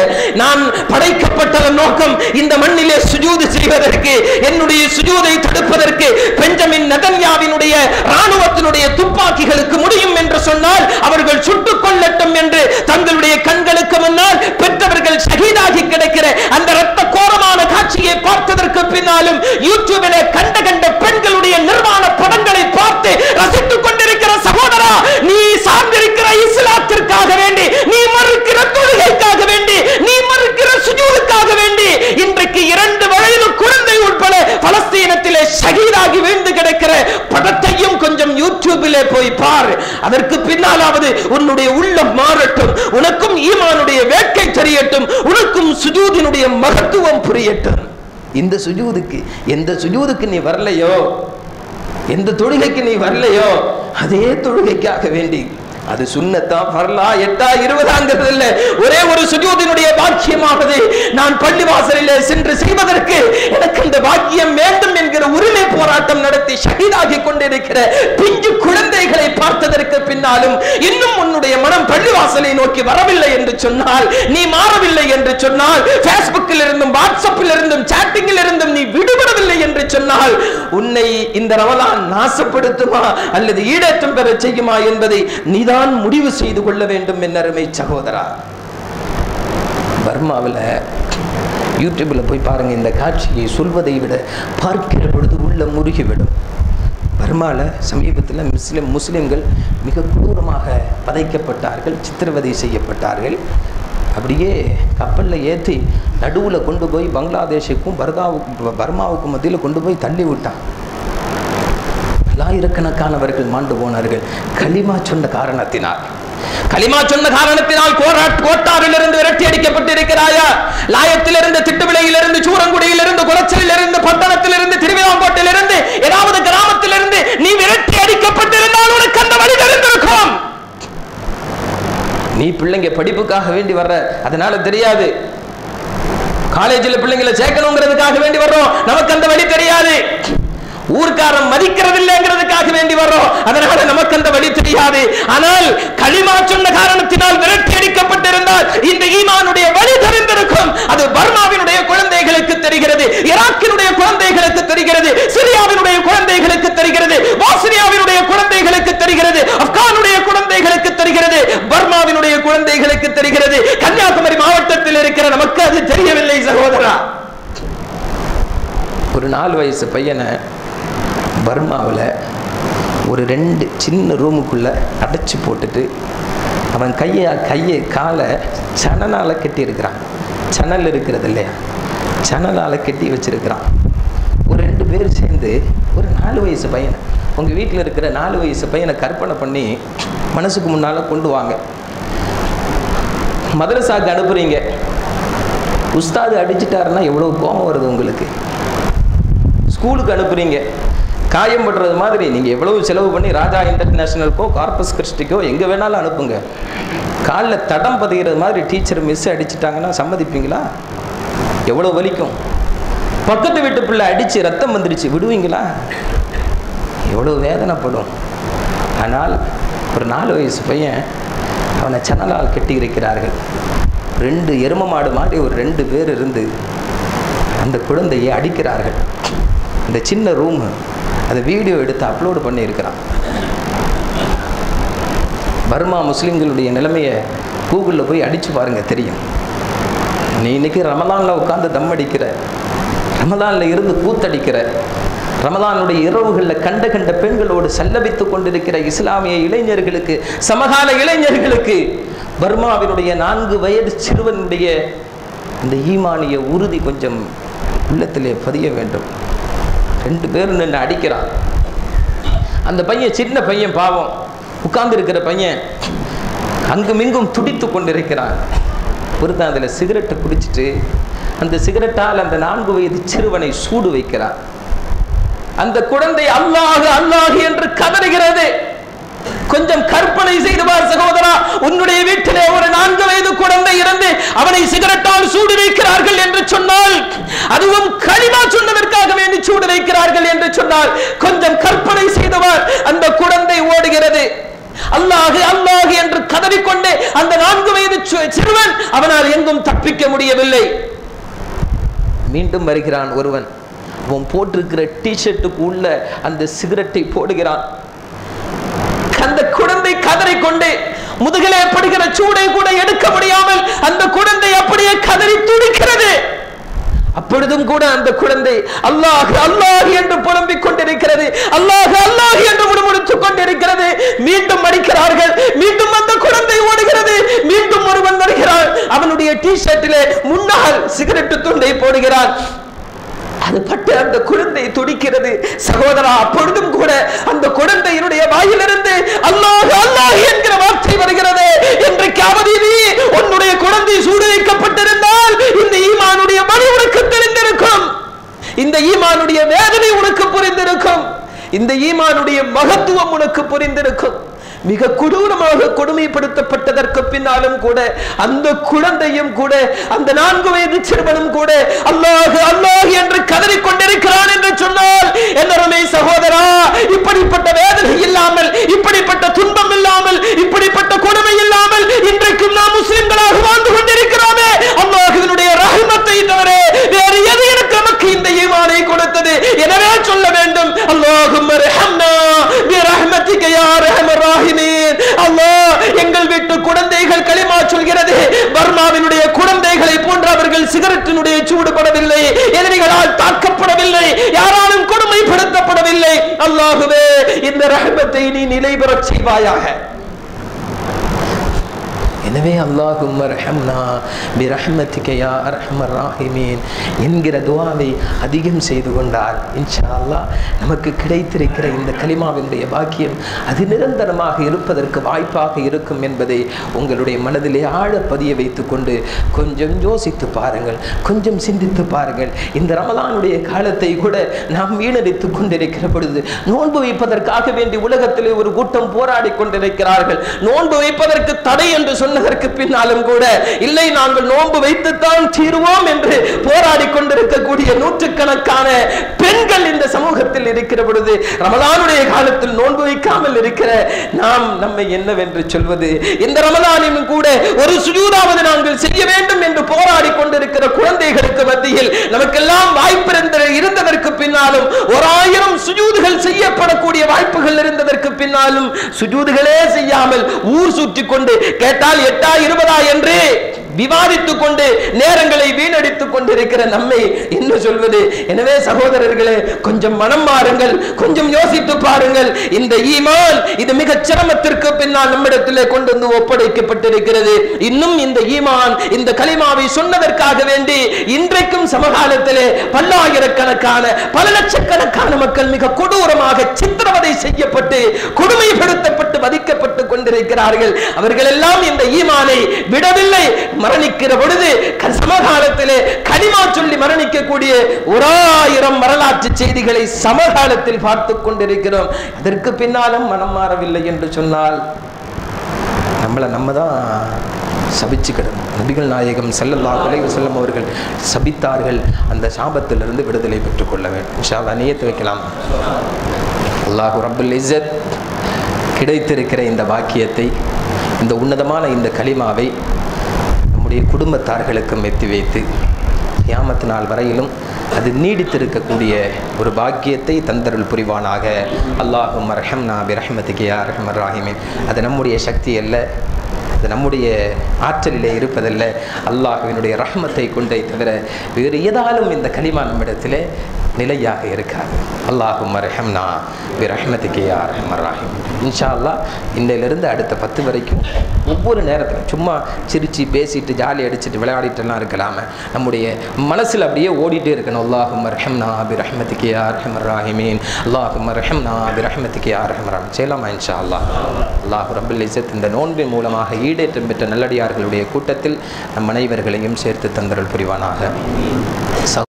நான் படைக்கப்பட்ட நோக்கம் இந்த மண்ணிலே சுஜூது செய்வதற்கு, என்னுடைய சுஜூதை தடுப்பதற்கு. பெஞ்சமின் நெதன்யாவினுடைய ராணுவத்தினுடைய துப்பாக்கிகளுக்கு முடியும் என்று சொன்னால் அவர்கள் சுட்டுக் கொள்ளட்டும் என்று தங்களுடைய கண்களுக்கு முன்னால் பெற்றவர்கள் ஷஹீதாகி கிடக்கிற அந்த இரத்த கோரமான காட்சியை பார்த்ததற்கு பின்னாலும் யூடியூபிலே கண்ட பெண்களுடைய நிர்வாண படங்களை பார்த்து ரசித்துக் கொண்டிருக்கிற சகோதரா, நீ சார்ந்திருக்கிற இஸ்லாத்திற்காக வேண்டி, நீ மறுக்கிற தொழுகைக்காக வேண்டி, நீ மறுக்கிற சுஜூதுக்காக வேண்டி இன்றைக்கு 2 வயது குழந்தை உட்பட பலஸ்தீனத்திலே ஷஹீதாகி வீழ்ந்து கிடக்கிற படத்தையும் கொஞ்சம் யூடியூபிலே போய் பார். அதற்கு பின்னாலாவது உன்னுடைய உள்ளம் மாறட்டும், உனக்கும் ஈமானுடைய வேட்கை தெரியட்டும், உனக்கும் சுஜூதினுடைய மகத்துவம் புரியட்டும். இந்த சுஜூதுக்கு, எந்த சுஜூதுக்கு நீ வரலையோ, எந்த தொழுகைக்கு நீ வரலையோ, அதே தொழுகைக்காக வேண்டி, அது சுன்னத்தா ஃபர்லா 8 20 இல்ல, ஒரே ஒரு சுஜூதினுடைய பாக்கியமானது நான் பள்ளிவாசலிலே சென்று செய்வதற்கு எனக்கு இந்த பாக்கியம் வேண்டும் என்கிற உரிமை போராட்டம் நடத்தி ஷஹீதாகி கொண்டிருக்கிற பிஞ்சு குழந்தைகளை பார்த்ததற்கு பின்னாலும் இன்னும் உன்னுடைய மனம் பள்ளிவாசலை நோக்கி வரவில்லை என்று சொன்னால், நீ மாறவில்லை என்று சொன்னால், பேஸ்புக்கில் இருந்தும் வாட்ஸ்அப்பில் இருந்தும் சாட்டிங்கில் இருந்தும் நீ விடுபடவில்லை என்று சொன்னால், உன்னை இந்த ரமலான் நாசப்படுத்துமா அல்லது ஈடேற்றம் பெற செய்யுமா என்பதை நீதான் முடிவு செய்து கொள்ள வேண்டும். என்னருமை சகோதரா, பர்மாவில் யூடியூப்ல போய் பாருங்க, இந்த காட்சியை சொல்வதை விட பார்க்கிற பொழுது உள்ள முருகிவிடும். பர்மாவில் சமீபத்தில் முஸ்லிம்கள் மிக கொடூரமாக வதைக்கப்பட்டார்கள், சித்திரவதை செய்யப்பட்டார்கள். அப்படியே கப்பலில் ஏற்றி நடுவில் கொண்டு போய் பங்களாதேஷுக்கும் பர்மாவுக்கும் மத்தியில் கொண்டு போய் தள்ளி விட்டான். ஆயிரக்கணக்கானவர்கள் மாண்டு போனார்கள். களிமா சொன்ன காரணத்தினால் கோட்டாரிலிருந்து விரட்டி அடிக்கப்பட்டிருக்கிறாயா? லாயத்திலிருந்து, திட்டுவிளையிலிருந்து, சூரங்குடியிலிருந்து, குளச்சலிலிருந்து, பட்டணத்திலிருந்து, திருவிதாங்கோட்டிலிருந்து, ஏதாவது கிராமத்திலிருந்து நீ விரட்டி அடிக்கப்பட்டிருந்தால் உனக்கு அந்த வழி தெரிந்திருக்கும். நீ பிள்ளைங்க படிப்புக்காக வேண்டி வர்ற, அதனால தெரியாது. காலேஜில் பிள்ளைங்களை சேர்க்கணுங்கிறதுக்காக வேண்டி வர்றோம், நமக்கு அந்த வழி தெரியாது. ஊர்க்காரன் மதிக்கிறது இல்லைங்கிறதுக்காக வேண்டி வர்றோம், அதனால நமக்கு அந்த வழி தெரியாது. ஆனால் களிமா சொன்ன காரணத்தினால் விரட்டி அடிக்கப்பட்டிருந்தால் இந்த ஈமானுடைய வழி தெரிந்திருக்கும். அது பர்மாவினுடைய குழந்தைகளுக்கு தெரிகிறது, ஈராக்கினுடைய குழந்தைகளுக்கு தெரிகிறது, சிரியாவினுடைய குழந்தைகளுக்கு தெரிகிறது, போஸ்னியாவினுடைய குழந்தைகளுக்கு தெரிகிறது, ஆப்கானுடைய குழந்தைகளுக்கு தெரிகிறது, பர்மாவினுடைய குழந்தைகளுக்கு தெரிகிறது. கன்னியாகுமரி மாவட்டத்தில் இருக்கிற நமக்கு அது தெரியவில்லை சகோதரா. ஒரு 4 வயசு பையனை பர்மாவில் ஒரு 2 சின்ன ரூமுக்குள்ளே அடைச்சி போட்டுட்டு அவன் கையை காலை சணலால் கட்டி இருக்கிறான். சணல் இருக்கிறது இல்லையா, சணலால் கட்டி வச்சிருக்கிறான். ஒரு 2 பேர் சேர்ந்து ஒரு 4 வயசு பையனை, உங்கள் வீட்டில் இருக்கிற 4 வயசு பையனை கற்பனை பண்ணி மனசுக்கு முன்னால் கொண்டு வாங்க. மதரசாக்கு அனுப்புறீங்க, உஸ்தாது அடிச்சிட்டாருன்னா எவ்வளோ கோபம் வருது உங்களுக்கு. ஸ்கூலுக்கு அனுப்புறீங்க, காயம் படுறது மாதிரி நீங்கள் எவ்வளவு செலவு பண்ணி ராஜா இன்டர்நேஷனலுக்கோ கார்பஸ் கிறிஸ்டிக்கோ எங்கே வேணாலும் அனுப்புங்க. காலில் தடம் பதிகிறது மாதிரி டீச்சர் மிஸ் அடிச்சிட்டாங்கன்னா சம்மதிப்பீங்களா? எவ்வளோ வலிக்கும். பக்கத்து வீட்டு பிள்ளை அடித்து ரத்தம் வந்துடுச்சு, விடுவீங்களா? எவ்வளோ வேதனைப்படும். ஆனால் ஒரு 4 வயசு பையன் அவனை சணலால் கட்டி இருக்கிறார்கள். 2 எரும மாடு மாதிரி ஒரு 2 பேர் இருந்து அந்த குழந்தையை அடிக்கிறார்கள். இந்த சின்ன ரூமு அதை வீடியோ எடுத்து அப்லோடு பண்ணியிருக்கிறான். பர்மா முஸ்லீம்களுடைய நிலைமையை கூகுளில் போய் அடித்து பாருங்கள், தெரியும். நீ இன்னைக்கு ரமலானில் உட்காந்து தம் அடிக்கிற, ரமலானில் இருந்து கூத்தடிக்கிற, ரமலானுடைய இரவுகளில் கண்ட பெண்களோடு சல்லபித்து கொண்டிருக்கிற இஸ்லாமிய இளைஞர்களுக்கு, சமகால இளைஞர்களுக்கு பர்மாவினுடைய 4 வயது சிறுவனுடைய இந்த ஈமானிய உறுதி கொஞ்சம் உள்ளத்திலே பதிய வேண்டும். 2 பேர் நின்று அடிக்கிறான். அந்த பையன் சின்ன பையன், பாவம் உட்கார்ந்து இருக்கிற பையன் அங்குமிங்கும் துடித்து கொண்டிருக்கிறான். ஒருத்தன் அதில் சிகரெட்டை குடிச்சிட்டு அந்த சிகரெட்டால் அந்த 4 வயது சிறுவனை சூடு வைக்கிறான். அந்த குழந்தை அல்லாஹ் அல்லாஹ் என்று கதறுகிறது. கொஞ்சம் கற்பனை செய்து பார் சகோதரா, உன்னுடைய வீட்டிலே ஒரு 4 வயது குழந்தை இருந்து அவனை சிகரெட்டால் சூடு வைக்கிறார்கள் என்று சொன்னால், அதுவும் களிமா சொன்னதற்காக வேண்டி சூடு வைக்கிறார்கள் என்று சொன்னால், கொஞ்சம் கற்பனை செய்தவர். அந்த குழந்தை ஓடுகிறது, அல்லாஹ் அல்லாஹ் என்று கதறிக்கொண்டு அந்த 4 வயது சிறுவன், அவனால் எங்கும் தப்பிக்க முடியவில்லை. மீண்டும் வருகிறான் ஒருவன், அவன் போட்டிருக்கிற டிஷர்ட்டுக்கு உள்ள அந்த சிகரெட்டை போடுகிறான். அந்த குழந்தை கதறிக்கொண்டு முதுகிலே படுகிற சூடை கூட எடுக்க முடியாமல் அந்த குழந்தை அப்படியே கதறி துடிக்கிறது. அப்பொழுதும் கூட அந்த குழந்தை அல்லாஹ் அல்லாஹ் என்று புலம்பிக் கொண்டிருக்கிறது, அல்லாஹ் அல்லாஹ் என்று முணுமுணுத்துக் கொண்டிருக்கிறது. மீண்டும் அடிக்கிறார்கள், மீண்டும் அந்த குழந்தை ஓடுகிறது. மீண்டும் ஒருவன் வருகிறான், அவனுடைய டி-ஷர்ட்டிலே முன்னால் சிகரெட்டு துண்டை போடுகிறான். அது பட்டு அந்த குழந்தை துடிக்கிறது. சகோதரா, அப்பொழுதும் கூட அந்த குழந்தையினுடைய வாயிலிருந்து அல்லாஹ் அல்லாஹ் என்கிற வார்த்தை வருகிறது. என்றைக்காவது நீ உன்னுடைய குழந்தை சூடு வைக்கப்பட்டிருந்தால் இந்த ஈமானுடைய வலி உனக்கு தெரிந்திருக்கும், இந்த ஈமானுடைய வேதனை உனக்கு புரிந்திருக்கும், இந்த ஈமானுடைய மகத்துவம் உனக்கு புரிந்திருக்கும். மிக கொடூரமாக கொடுமைப்படுத்தப்பட்டதற்கு பின்னாலும் கூட அந்த குழந்தையும் கூட அந்த 4 வயது சிறுவனும் கூட அல்லாஹ் அல்லாஹ் என்று கதறிக் கொண்டிருக்கிறான் என்று சொன்னால், என்னருமே சகோதரா, இப்படிப்பட்ட வேதனை இல்லாமல், இப்படிப்பட்ட துன்பம் இல்லாமல், இப்படிப்பட்ட கொடுமை இல்லாமல் இன்றைக்கும் நாம் முஸ்லிம்களாக வாழ்ந்து கொண்டிருக்கிறோமே, அல்லாஹ்வினுடைய ரஹ்மத்தை தவிர வேறு எது எனக்கு நமக்கு இந்த ஈமானை கொடுத்தது? எனவே சொல்ல வேண்டும், அல்லாஹும்ம ரஹம்னா பிரஹ்மதிக யா அர்ஹமர் ராஹிமீன். அல்லாஹ், எங்கள் வீட்டு குழந்தைகள் களிமா சொல்கிறது, பர்மாவினுடைய குழந்தைகளை போன்ற அவர்கள் சிகரெட்டினுடைய சூடுபடவில்லை, எதிரிகளால் தாக்கப்படவில்லை, யாராலும் கொடுமைப்படுத்தப்படவில்லை. அல்லாஹுவே, இந்த ரஹ்மத்தை நீ நிலை பெறச் செய்வாயாக. எனவே அல்லாஹும்ம ரஹம்னா பிரஹ்மதிக யா அர்ஹமர் ராஹிமீன் என்கிற துஆவை அதிகம் செய்து கொண்டால் இன்ஷா அல்லாஹ் நமக்கு கிடைத்திருக்கிற இந்த கலிமாவினுடைய பாக்கியம் அது நிரந்தரமாக இருப்பதற்கு வாய்ப்பாக இருக்கும் என்பதை உங்களுடைய மனதிலே ஆழ பதிய வைத்து கொண்டு கொஞ்சம் யோசித்து பாருங்கள், கொஞ்சம் சிந்தித்து பாருங்கள். இந்த ரமலானுடைய காலத்தை கூட நாம் வீணடித்து கொண்டிருக்கிற பொழுது, நோன்பு வைப்பதற்காக வேண்டி உலகத்திலே ஒரு கூட்டம் போராடி கொண்டிருக்கிறார்கள். நோன்பு வைப்பதற்கு தடை என்று சொன்னதற்கு பின்னாலும் கூட இல்லை, நாங்கள் நோன்பு வைத்துத்தான் தீருவோம் என்று போராடி கொண்டிருக்கக்கூடிய நூற்றுக்கணக்கான பெண்கள் இந்த சமூகத்தில் சூழல் இருக்கிற பொழுது ரமலானுடைய காலத்தில் நோன்பு வைக்காமல் இருக்கிற நாம் நம்மை என்னவென்று சொல்வது? இந்த ரமலானிலும் கூட ஒரு சுஜூதாவது நாங்கள் செய்ய வேண்டும் என்று போராடி கொண்டிருக்கிற குழந்தைகளுக்கு மத்தியில் நமக்கெல்லாம் வாய்ப்பு இருந்ததற்கு பின்னாலும் 1000 சுஜூதுகள் செய்யப்படக்கூடிய வாய்ப்புகள் இருந்ததற்கு பின்னாலும் சுஜூதுகளே செய்யாமல் ஊர் சுற்றி கொண்டு கேட்டால் 8 20 என்று விவாதித்துக் கொண்டு நேரங்களை வீணடித்துக் கொண்டிருக்கிற நம்மை என்ன சொல்வது? எனவே சகோதரர்களே, கொஞ்சம் மனம் மாறுங்கள், கொஞ்சம் யோசித்து பாருங்கள். இந்த ஈமான் இது மிக சிரமத்திற்கு பின்னால் நம்மிடத்திலே கொண்டு வந்து ஒப்படைக்கப்பட்டிருக்கிறது. இன்னும் இந்த ஈமான் இந்த கலிமாவை சொன்னதற்காக வேண்டி இன்றைக்கும் சமகாலத்திலே பல்லாயிரக்கணக்கான பல லட்சக்கணக்கான மக்கள் மிக கொடூரமாக சித்திரவதை செய்யப்பட்டு கொடுமைப்படுத்தப்பட்டு வதிக்கப்பட்டுக் கொண்டிருக்கிறார்கள். அவர்கள் எல்லாம் இந்த ஈமானை விடவில்லை. மரணிக்கிற பொழுது சமகாலத்திலே கலிமா சொல்லி மரணிக்கக்கூடிய 1000 வரலாற்று செய்திகளை சமகாலத்தில் பார்த்துக் கொண்டிருக்கிறோம். அதற்கு பின்னாலும் மனம் மாறவில்லை என்று சொன்னால் நம்ம தான் சபிச்சுக்கிடணும். நபிகள் நாயகம் ஸல்லல்லாஹு அலைஹி வஸல்லம் அவர்கள் சபித்தார்கள். அந்த சாபத்திலிருந்து விடுதலை பெற்றுக் கொள்ள வேண்டும். இன்ஷா அல்லாஹ் நியத்து வைக்கலாம். அல்லாஹ் ரப்புல் இஸ்ஸத் கிடைத்திருக்கிற இந்த பாக்கியத்தை, இந்த உன்னதமான இந்த கலிமாவை குடும்பத்தார்களுக்கும் எத்தி வைத்து கியாமத் நாள் வரையிலும் அது நீடித்திருக்கக்கூடிய ஒரு பாக்கியத்தை தந்தருள் புரிவானாக. அல்லாஹும்ம ரஹம்னா பிரஹ்மதிக யா அர்ஹமர் ராஹிமீன். அது நம்முடைய சக்தி அல்ல, அது நம்முடைய ஆற்றலிலே இருப்பதல்ல, அல்லாஹ்வினுடைய ரஹ்மத்தை கொண்டே தவிர வேறு ஏதாலும் இந்த கலிமா நம்மிடத்திலே நிலையாக இருக்காது. அல்லாஹும்ம ரஹம்னா பிரஹ்மதிக யா அர்ஹமர் ராஹிமீன். இன்ஷா அல்லாஹ் இன்னையிலிருந்து அடுத்த 10 வரைக்கும் ஒவ்வொரு நேரத்திலும் சும்மா சிரித்து பேசிட்டு ஜாலி அடிச்சுட்டு விளையாடிட்டுலாம் இருக்கலாமல் நம்முடைய மனசில் அப்படியே ஓடிட்டே இருக்கணும். அல்லாஹும்ம ரஹம்னா பிரஹ்மதிக யா அர்ஹமர் ராஹிமீன், அல்லாஹும்ம ரஹம்னா பிரஹ்மதிக யா அர்ஹமர் ராஹிமீன் செய்யலாமா? இன்ஷா அல்லாஹ். அல்லாஹ் ரப்புல் இஸ்ஸத் இந்த நோன்பின் மூலமாக ஈடேற்றம் பெற்ற நல்லடியார்களுடைய கூட்டத்தில் நம் அனைவர்களையும் சேர்த்து தந்தருள் புரிவானாக.